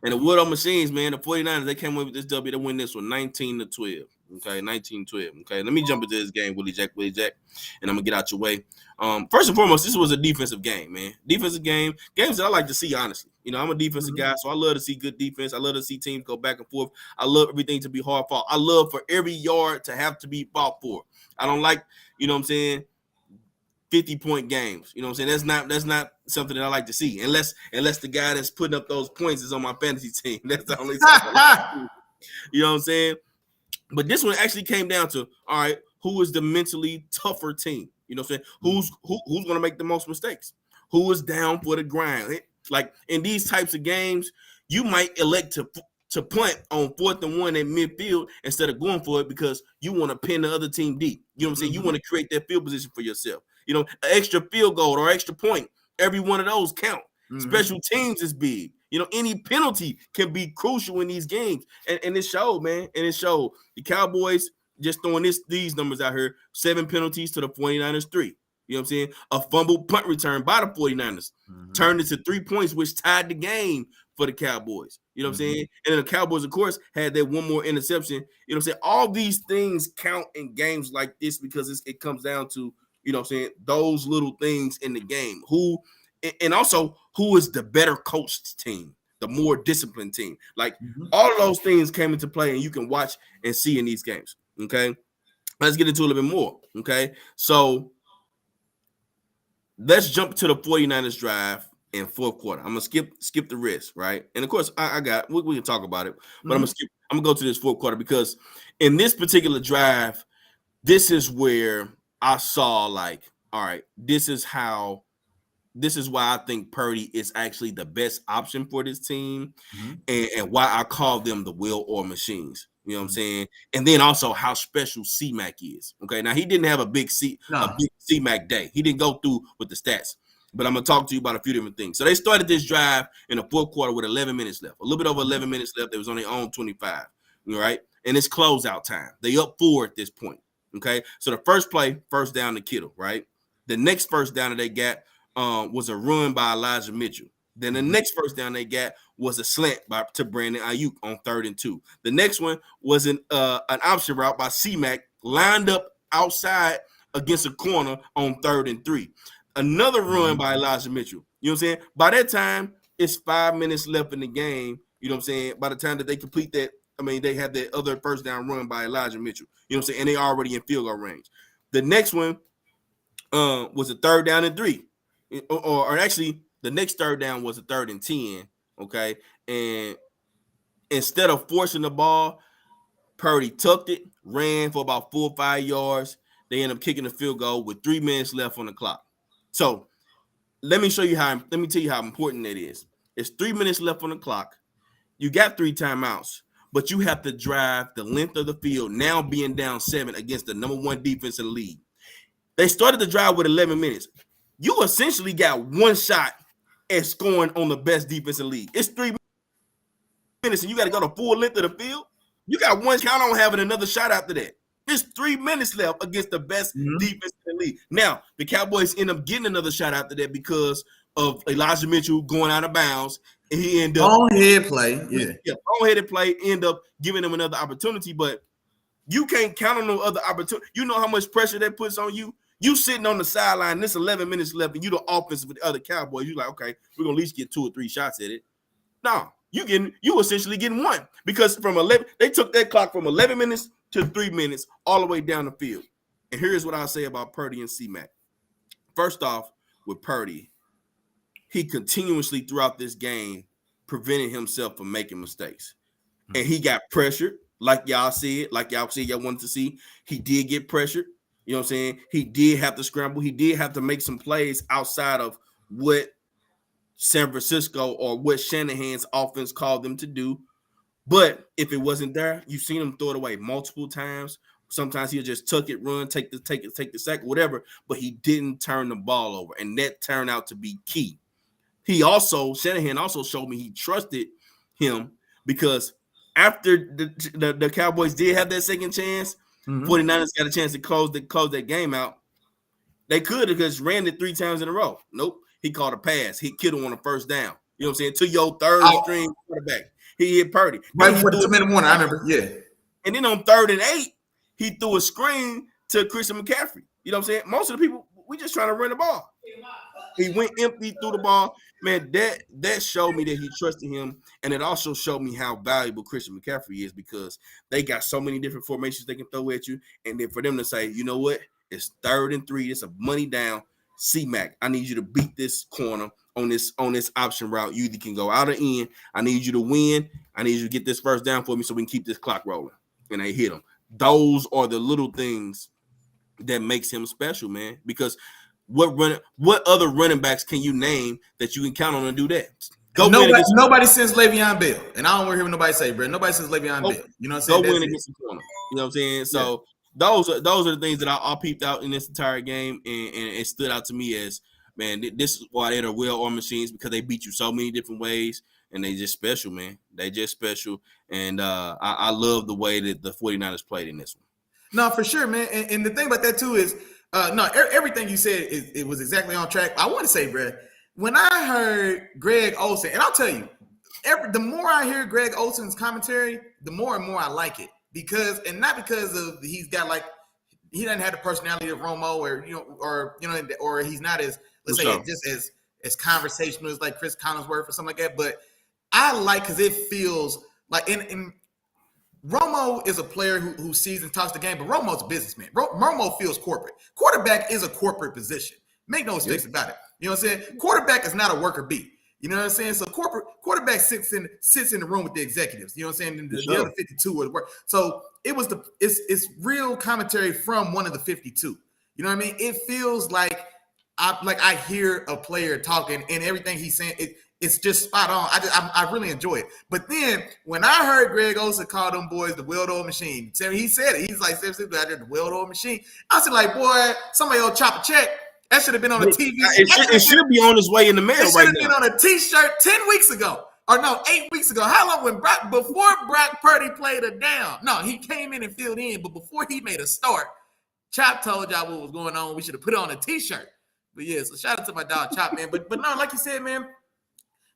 And the Will or Machines, man, the 49ers, they came away with this W to win this one 19-12. Okay, 19-12. Okay, let me jump into this game, Willie Jack, and I'm going to get out your way. First and foremost, this was a defensive game, man. Defensive game, games that I like to see, honestly. You know, I'm a defensive guy, so I love to see good defense. I love to see teams go back and forth. I love everything to be hard fought. I love for every yard to have to be fought for. I don't like, you know what I'm saying, 50-point games. You know what I'm saying? That's not something that I like to see. Unless the guy that's putting up those points is on my fantasy team. That's the only time. You know what I'm saying? But this one actually came down to, all right, who is the mentally tougher team? You know what I'm saying? Who's going to make the most mistakes? Who is down for the grind? Like in these types of games, you might elect to punt on 4th and 1 at midfield instead of going for it because you want to pin the other team deep. You know what I'm saying? You want to create that field position for yourself. You know, an extra field goal or extra point, every one of those count. Special teams is big. You know, any penalty can be crucial in these games. And it showed, man. And it showed. The Cowboys, just throwing these numbers out here, 7 penalties to the 49ers, 3. You know what I'm saying? A fumbled punt return by the 49ers turned into 3 points, which tied the game for the Cowboys. You know what I'm saying? And then the Cowboys, of course, had that one more interception. You know what I'm saying? All these things count in games like this because it comes down to, you know what I'm saying, those little things in the game. Who is the better coached team, the more disciplined team. Like all of those things came into play and you can watch and see in these games. Okay. Let's get into a little bit more. Okay. So let's jump to the 49ers drive in 4th quarter. I'm gonna skip the rest, right? And of course, we can talk about it, but I'm gonna go to this 4th quarter because in this particular drive, this is where I saw like, all right, this is why I think Purdy is actually the best option for this team, and why I call them the Will or Machines. You know what I'm saying? And then also how special C-Mac is. Okay, now he didn't have a big C-Mac day. He didn't go through with the stats, but I'm gonna talk to you about a few different things. So they started this drive in the 4th quarter with 11 minutes left, a little bit over 11 minutes left. They was on their own 25. All right, and it's closeout time. They up 4 at this point. Okay, so the first play, first down to Kittle, right? The next first down that they got was a run by Elijah Mitchell. Then the next first down they got was a slant to Brandon Ayuk on 3rd and 2. The next one was an option route by C-Mac lined up outside against a corner on 3rd and 3. Another run by Elijah Mitchell. You know what I'm saying? By that time, it's 5 minutes left in the game. You know what I'm saying? By the time that they complete that, I mean, they had the other first down run by Elijah Mitchell. You know what I'm saying? And they already in field goal range. The next one was a 3rd down and 3. Or actually, the next 3rd down was a 3rd and 10. Okay. And instead of forcing the ball, Purdy tucked it, ran for about 4 or 5 yards. They end up kicking the field goal with 3 minutes left on the clock. So let me tell you how important that is. It's 3 minutes left on the clock. You got 3 timeouts, but you have to drive the length of the field, now being down 7 against the number 1 defense in the league. They started the drive with 11 minutes. You essentially got 1 shot at scoring on the best defense in the league. It's 3 minutes, and you got to go the full length of the field. You got 1 count on having another shot after that. There's 3 minutes left against the best defense in the league. Now, the Cowboys end up getting another shot after that because of Elijah Mitchell going out of bounds. And he ended up on-head play. On-headed play, end up giving them another opportunity, but you can't count on no other opportunity. You know how much pressure that puts on you? You sitting on the sideline, this 11 minutes left, and you the offense with the other Cowboys. You're like, okay, we're going to at least get 2 or 3 shots at it. No, you essentially getting one, because from 11 they took that clock from 11 minutes to 3 minutes all the way down the field. And here's what I'll say about Purdy and C-Mac. First off, with Purdy, he continuously throughout this game prevented himself from making mistakes. And he got pressured, like y'all said, y'all wanted to see. He did get pressured. You know what I'm saying? He did have to scramble. He did have to make some plays outside of what San Francisco or what Shanahan's offense called them to do. But if it wasn't there, you've seen him throw it away multiple times. Sometimes he'll just tuck it, run, take the sack, whatever. But he didn't turn the ball over, and that turned out to be key. Shanahan also showed me he trusted him, because after the Cowboys did have that second chance, 49ers got a chance to close that game out. They could have just ran it 3 times in a row. Nope. He caught a pass. He Kittle on a first down. You know what I'm saying? To your third string quarterback. He hit Purdy. Right before the 2-minute warning, I remember. Yeah. And then on 3rd and 8, he threw a screen to Christian McCaffrey. You know what I'm saying? Most of the people, we just trying to run the ball. He went empty through the ball. Man, that showed me that he trusted him. And it also showed me how valuable Christian McCaffrey is, because they got so many different formations they can throw at you. And then for them to say, you know what? It's 3rd and 3. It's a money down. C-Mac, I need you to beat this corner on this option route. You either can go out or in. I need you to win. I need you to get this first down for me so we can keep this clock rolling. And they hit him. Those are the little things that makes him special, man. Because what other running backs can you name that you can count on to do that? Nobody since Le'Veon Bell. And I don't want to hear nobody say, bro, nobody since Le'Veon Bell. You know what I'm saying? Go win against the corner. You know what I'm saying? So those are the things that I peeped out in this entire game, and it stood out to me as, man, this is why they're the well-armed machines, because they beat you so many different ways, and they just special, man. They just special, and I love the way that the 49ers played in this one. No, for sure, man. And the thing about that, too, is everything you said, it was exactly on track. I want to say, bro, when I heard Greg Olsen, and I'll tell you, the more I hear Greg Olsen's commentary, the more and more I like it. Because he's got, like, he doesn't have the personality of Romo, or he's not as, let's say, just as conversational as like Chris Collinsworth or something like that. But I like, because it feels like, and Romo is a player who sees and talks the game, but Romo's a businessman. Romo feels corporate. Quarterback is a corporate position. Make no mistakes about it. You know what I'm saying? Quarterback is not a worker bee. You know what I'm saying? So quarterback sits in the room with the executives. You know what I'm saying? The other 52 would work. So it's real commentary from one of the 52. You know what I mean? It feels like I hear a player talking, and everything he's saying, it's just spot on. I really enjoy it. But then when I heard Greg Olsen call them boys the well-oiled machine, he said it. He's like, seriously, the well-oiled machine. I said, like, boy, somebody will chop a check. That should have been on a TV. It should be on its way in the mail right now. It should have been on a T-shirt 10 weeks ago. Or no, 8 weeks ago. How long before Brock Purdy played a down? No, he came in and filled in, but before he made a start, Chop told y'all what was going on. We should have put it on a T-shirt. But yeah, so shout out to my dog Chop, man. But no, like you said, man,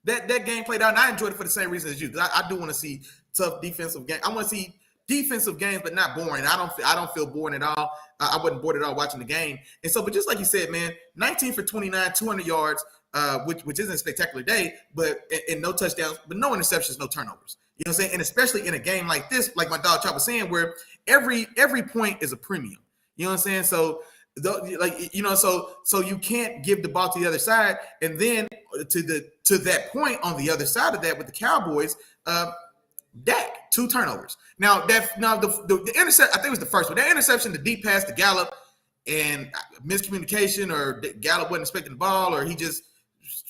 that game played out, and I enjoyed it for the same reason as you. Because I do want to see tough defensive games. I want to see defensive games, but not boring. I don't feel boring at all. I wasn't bored at all watching the game. And so, but just like you said, man, 19 for 29, 200 yards, which isn't a spectacular day, but and no touchdowns, but no interceptions, no turnovers. You know what I'm saying? And especially in a game like this, like my dog Chop was saying, where every point is a premium. You know what I'm saying? So, so you can't give the ball to the other side, and then to that point on the other side of that with the Cowboys, Dak, 2 turnovers. Now the intercept, I think it was the first one. That interception, the deep pass to Gallup, and miscommunication, or Gallup wasn't expecting the ball, or he just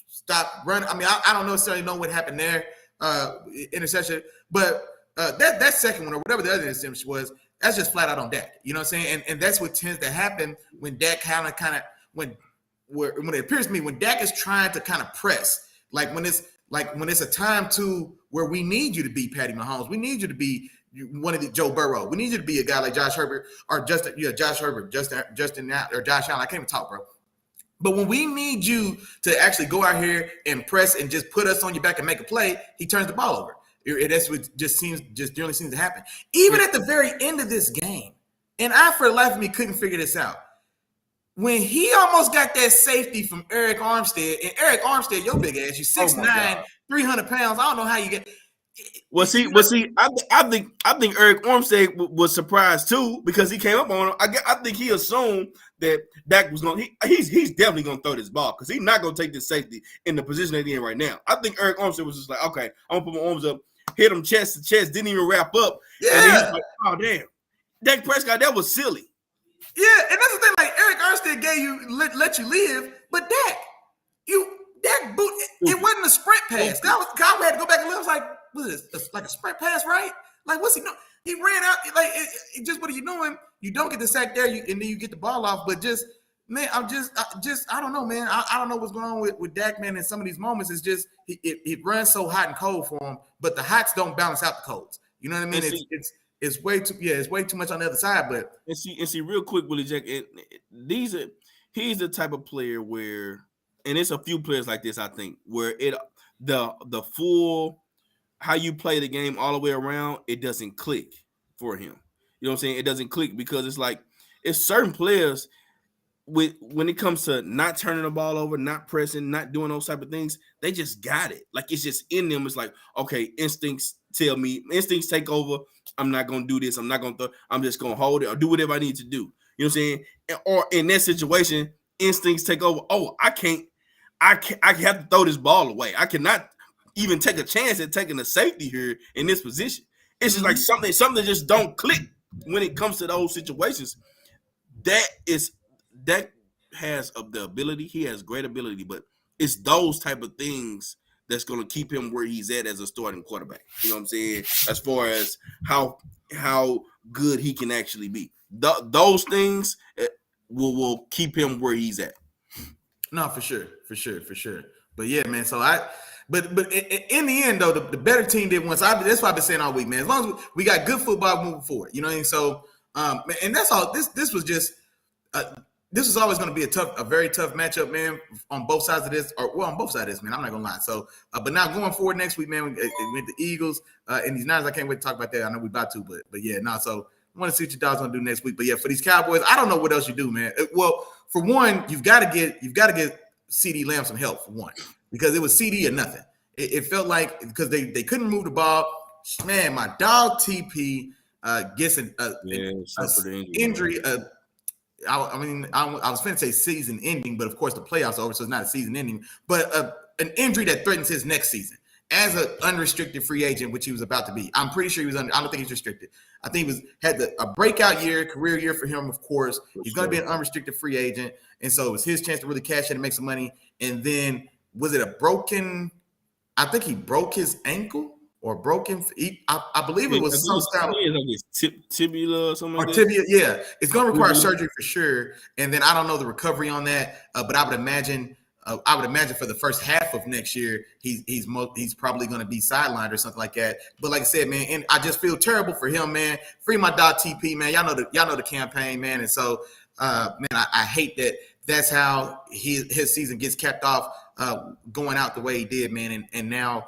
stopped running. I mean, I don't necessarily know what happened there. Interception, but that second one, or whatever the other interception was, that's just flat out on Dak. You know what I'm saying? And that's what tends to happen when Dak kind of when it appears to me, when Dak is trying to kind of press, like when it's a time to where we need you to be Patty Mahomes, we need you to be one of the Joe Burrow, we need you to be a guy like Josh Herbert, or Justin Allen. I can't even talk, bro. But when we need you to actually go out here and press and just put us on your back and make a play, he turns the ball over. That's what just generally seems to happen. Even at the very end of this game, and I, for the life of me, couldn't figure this out. when he almost got that safety from Eric Armstead, and Eric Armstead, your big ass, you 6'9", 300 pounds. I don't know how you get. Well, I think Eric Armstead was surprised too because he came up on him. I think he assumed that Dak was going. He's definitely going to throw this ball because he's not going to take this safety in the position that he's in right now. I think Eric Armstead was just like, okay, I'm gonna put my arms up, hit him chest to chest, didn't even wrap up. Yeah. And then he's like, oh damn, Dak Prescott, that was silly. Yeah, and that's the thing. Like Eric Armstead gave you let you live, but Dak boot. It wasn't a sprint pass. That was God had to go back and look. I was like, what is this? Like a sprint pass, right? Like what's he doing? He ran out. Like just what are you doing? You don't get the sack there, and then you get the ball off. But just man, I don't know, man. I don't know what's going on with Dak, man. In some of these moments, it's just it runs so hot and cold for him, but the hots don't balance out the colds. You know what I mean? It's way too much on the other side. But and see, real quick, Willie Jack. He's the type of player where, and it's a few players like this, I think, where the full how you play the game all the way around, it doesn't click for him. You know what I'm saying? It doesn't click because it's like it's certain players when it comes to not turning the ball over, not pressing, not doing those type of things, they just got it. Like it's just in them. It's like, okay, instincts take over. I'm not gonna do this. I'm not gonna I'm just gonna hold it or do whatever I need to do. You know what I'm saying? Or in that situation, instincts take over. Oh, I have to throw this ball away. I cannot even take a chance at taking a safety here in this position. It's just like something just don't click when it comes to those situations. That has the ability. He has great ability, but it's those type of things that's going to keep him where he's at as a starting quarterback. You know what I'm saying? As far as how good he can actually be. Those things will keep him where he's at. No, for sure. But yeah, man. So But in the end, though, the better team did once. That's what I've been saying all week, man. As long as we got good football moving forward, you know what I mean? So, and that's all. This was just this is always going to be a very tough matchup, man, on both sides of this, on both sides of this, man. I'm not gonna lie. So, but now going forward next week, man, we went the Eagles and these Niners. I can't wait to talk about that. I know we about to, but yeah, no. So I want to see what your dog's gonna do next week. But yeah, for these Cowboys, I don't know what else you do, man. Well, for one, you've got to get CeeDee Lamb some help for one, because it was CD or nothing. It felt like because they couldn't move the ball. Man, my dog TP gets an injury. I was going to say season ending, but of course the playoffs are over, so it's not a season ending. But an injury that threatens his next season as an unrestricted free agent, which he was about to be. I'm pretty sure he was under. I don't think he's restricted. I think he had a breakout year, career year for him. Of course, he's going to be an unrestricted free agent, and so it was his chance to really cash in and make some money. And then was it a broken? I think he broke his ankle or broken. I believe it was some style tibia or something. Or tibia, yeah. It's going to require surgery for sure. And then I don't know the recovery on that, but I would imagine for the first half of next year, he's probably going to be sidelined or something like that. But like I said, man, and I just feel terrible for him, man. Free my dog TP, man. Y'all know the campaign, man. And so, man, I hate that. That's how his season gets capped off, going out the way he did, man, and now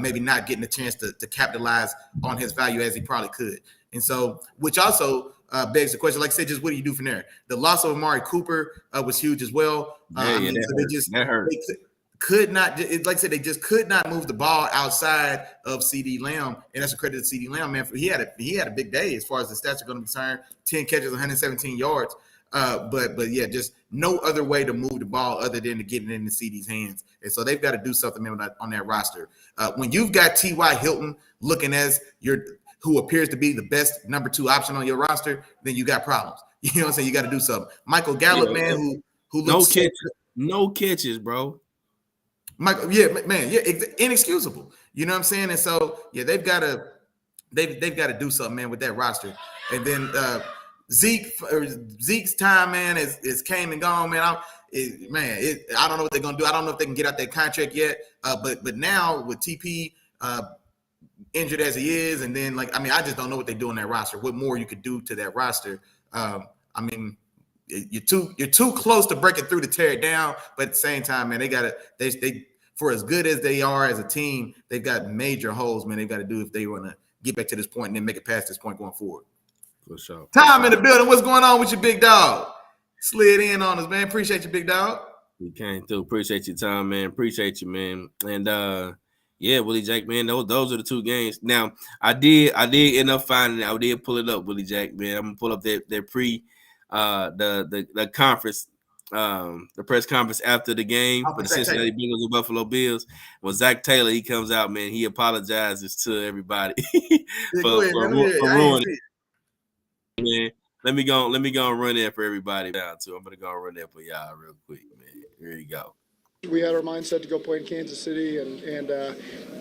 maybe not getting a chance to capitalize on his value as he probably could. And so, which also begs the question, like I said, just what do you do from there? The loss of Amari Cooper was huge as well. That hurt. They could not, like I said, they just could not move the ball outside of CeeDee Lamb, and that's a credit to CeeDee Lamb, man. He had a big day as far as the stats are going to be concerned. 10 catches, 117 yards. But yeah, just no other way to move the ball other than to get it into CD's hands. And so they've got to do something, man, on that roster. When you've got T.Y. Hilton looking as who appears to be the best number 2 option on your roster, then you got problems. You know what I'm saying? You got to do something. Michael Gallup, man, who looks no catches, bro. Michael, yeah, man, yeah, inexcusable. You know what I'm saying? And so yeah, they've got to do something, man, with that roster. And then Zeke's time, man, is came and gone, man. I don't know what they're gonna do. I don't know if they can get out that contract yet. But now with TP injured as he is, and then I just don't know what they do on that roster. What more you could do to that roster? You're too close to breaking through to tear it down. But at the same time, man, they for as good as they are as a team, they've got major holes, man. They've got to do if they want to get back to this point and then make it past this point going forward. For sure. Tom in the building. What's going on with your big dog? slid in on us, man. Appreciate you, big dog. You came through. Appreciate your time, man. Appreciate you, man. And yeah, Willie Jack, man. Those are the two games. Now, I did end up finding it. I did pull it up, Willie Jack, man. I'm gonna pull up their pre the conference, the press conference after the game for the Cincinnati Bengals and Buffalo Bills. When Zach Taylor, he comes out, man, he apologizes to everybody for ruining it. Man, let me go and run that for everybody down too. I'm gonna go and run that for y'all real quick, man. Here you go. We had our mindset to go play in Kansas City, and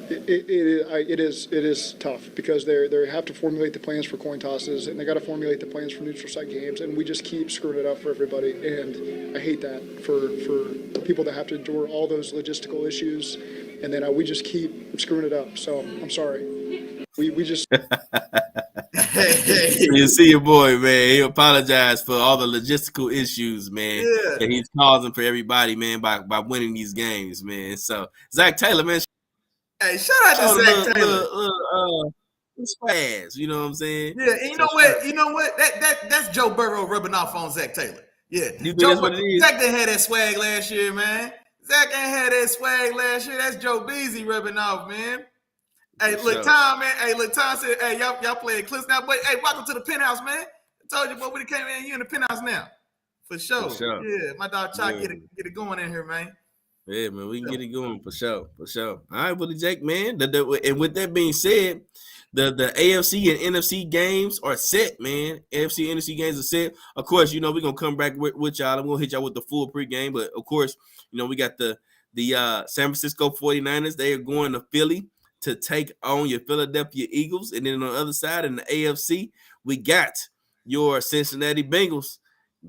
it is tough because they have to formulate the plans for coin tosses, and they got to formulate the plans for neutral site games, and we just keep screwing it up for everybody, and I hate that for people that have to endure all those logistical issues, and then we just keep screwing it up. So I'm sorry. We just. You see your boy, man. He apologized for all the logistical issues, man, that he's causing for everybody, man, by winning these games, man. So Zach Taylor, man. Hey, shout out to Zach Taylor. Spaz, you know what I'm saying? Yeah, and you know what? That's Joe Burrow rubbing off on Zach Taylor. Yeah, Zach didn't have that swag last year, man. Zach ain't had that swag last year. That's Joe Beasley rubbing off, man. Hey, look, Tom, man. Hey, look, Tom said, hey, y'all playing clips now. But, hey, welcome to the penthouse, man. I told you, boy, when it came in, you in the penthouse now. For sure. Yeah, my dog Chuck get it going in here, man. Yeah, man, we can get it going for sure. All right, Willie Jack, man. And with that being said, the AFC and NFC games are set, man. AFC and NFC games are set. Of course, you know, we're going to come back with y'all, and we'll hit y'all with the full pregame. But, of course, you know, we got the San Francisco 49ers. They are going to Philly to take on your Philadelphia Eagles. And then on the other side in the AFC, we got your Cincinnati Bengals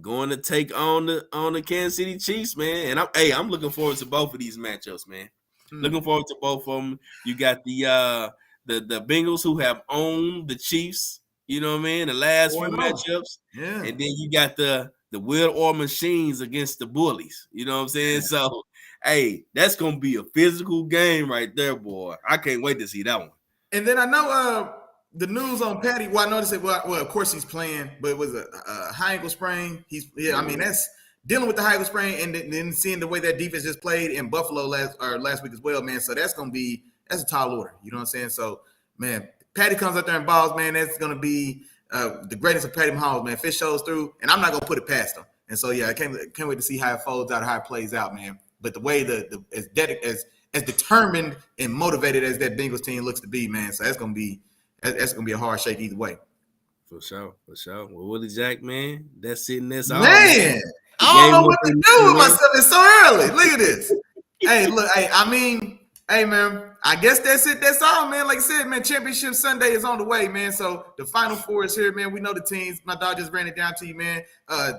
going to take on the Kansas City Chiefs, man. And I'm looking forward to both of these matchups, man. Looking forward to both of them. You got the Bengals who have owned the Chiefs, you know what I mean, the last few matchups. Yeah. And then you got the well-oiled machines against the bullies. You know what I'm saying? Yeah. So hey, that's gonna be a physical game right there, boy. I can't wait to see that one. And then I know the news on Patty. Well, I noticed it. Well, of course he's playing, but it was a high ankle sprain. I mean, that's dealing with the high ankle sprain, and then seeing the way that defense just played in Buffalo last week as well, man. So that's a tall order. You know what I'm saying? So, man, Patty comes out there and balls, man. That's gonna be the greatness of Patty Mahomes, man. If it shows through, and I'm not gonna put it past him. And so, yeah, I can't wait to see how it folds out, how it plays out, man. But the way as determined and motivated as that Bengals team looks to be, man, so that's gonna be a hard shake either way. For sure. Well, Willie Jack, man, that's it. And that's all. Man, I don't know what to do with myself. It's so early. Look at this. Hey, look. Hey, man. I guess that's it. That's all, man. Like I said, man, Championship Sunday is on the way, man. So the Final Four is here, man. We know the teams. My dog just ran it down to you, man.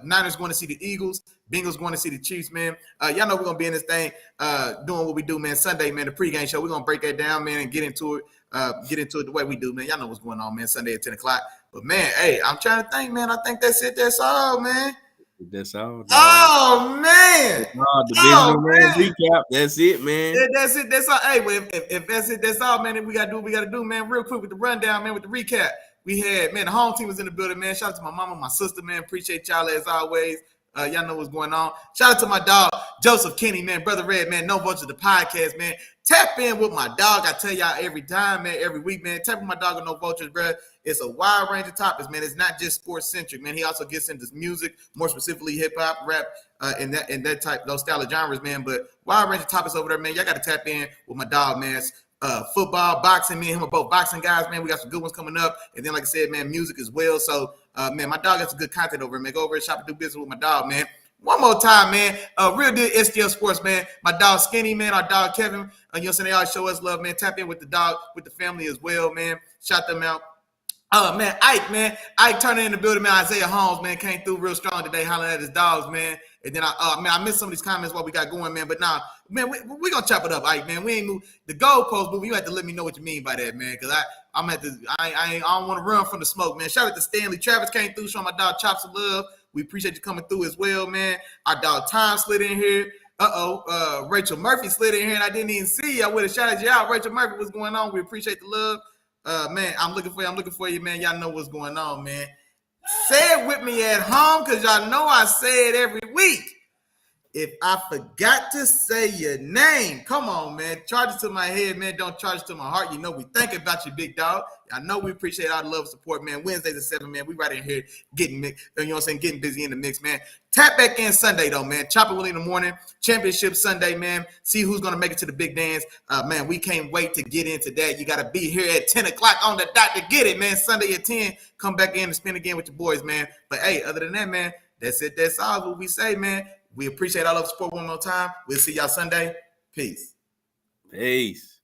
Niners going to see the Eagles. Bengals going to see the Chiefs, man. Y'all know we're going to be in this thing doing what we do, man. Sunday, man, the pregame show. We're going to break that down, man, and get into it the way we do, man. Y'all know what's going on, man. Sunday at 10 o'clock. But, man, hey, I'm trying to think, man. I think that's it. That's all, man. That's all. Oh, man. Divisional recap. That's it, man. Yeah, that's it. That's all. Hey, well, if that's it, that's all, man. Then we got to do what we got to do, man. Real quick with the rundown, man, with the recap. We had, man, the home team was in the building, man. Shout out to my mama, my sister, man. Appreciate y'all as always. Y'all know what's going on. Shout out to my dog, Joseph Kenny, man. Brother Red, man. No Vulture, the podcast, man. Tap in with my dog. I tell y'all every time, man, every week, man. Tap with my dog with No Vultures, bro. It's a wide range of topics, man. It's not just sports centric, man. He also gets into music, more specifically hip hop, rap, and that type, those style of genres, man. But wide range of topics over there, man. Y'all got to tap in with my dog, man. Football, boxing, me and him are both boxing guys, man. We got some good ones coming up. And then, like I said, man, music as well. So, man, my dog got some good content over here, man. Go over and shop and do business with my dog, man. One more time, man. Real deal STL Sports, man. My dog Skinny, man. Our dog Kevin. You know what I'm saying? They always show us love, man. Tap in with the dog, with the family as well, man. Shout them out. Man, Ike, man. Ike turning in the building, man. Isaiah Holmes, man, came through real strong today, hollering at his dogs, man. And then I missed some of these comments while we got going, man. But nah, man, we gonna chop it up, Ike, man. We ain't moved the goalpost, but you have to let me know what you mean by that, man. Cause I don't want to run from the smoke, man. Shout out to Stanley. Travis came through, showing my dog Chops of Love. We appreciate you coming through as well, man. Our dog Tom slid in here. Rachel Murphy slid in here, and I didn't even see you. I would have shouted you out. Rachel Murphy, what's going on? We appreciate the love. Man, I'm looking for you, man. Y'all know what's going on, man. Say it with me at home, because y'all know I say it every week. If I forgot to say your name, come on, man. Charge it to my head, man. Don't charge it to my heart. You know we think about you, big dog. I know we appreciate all the love and support, man. Wednesdays at 7, man. We right in here getting mixed, you know what I'm saying, getting busy in the mix, man. Tap back in Sunday, though, man. Chop and Willie in the morning. Championship Sunday, man. See who's going to make it to the big dance. Man, we can't wait to get into that. You got to be here at 10 o'clock on the dot to get it, man. Sunday at 10. Come back in and spin again with your boys, man. But, hey, other than that, man, that's it. That's all what we say, man. We appreciate all of the support one more time. We'll see y'all Sunday. Peace. Peace.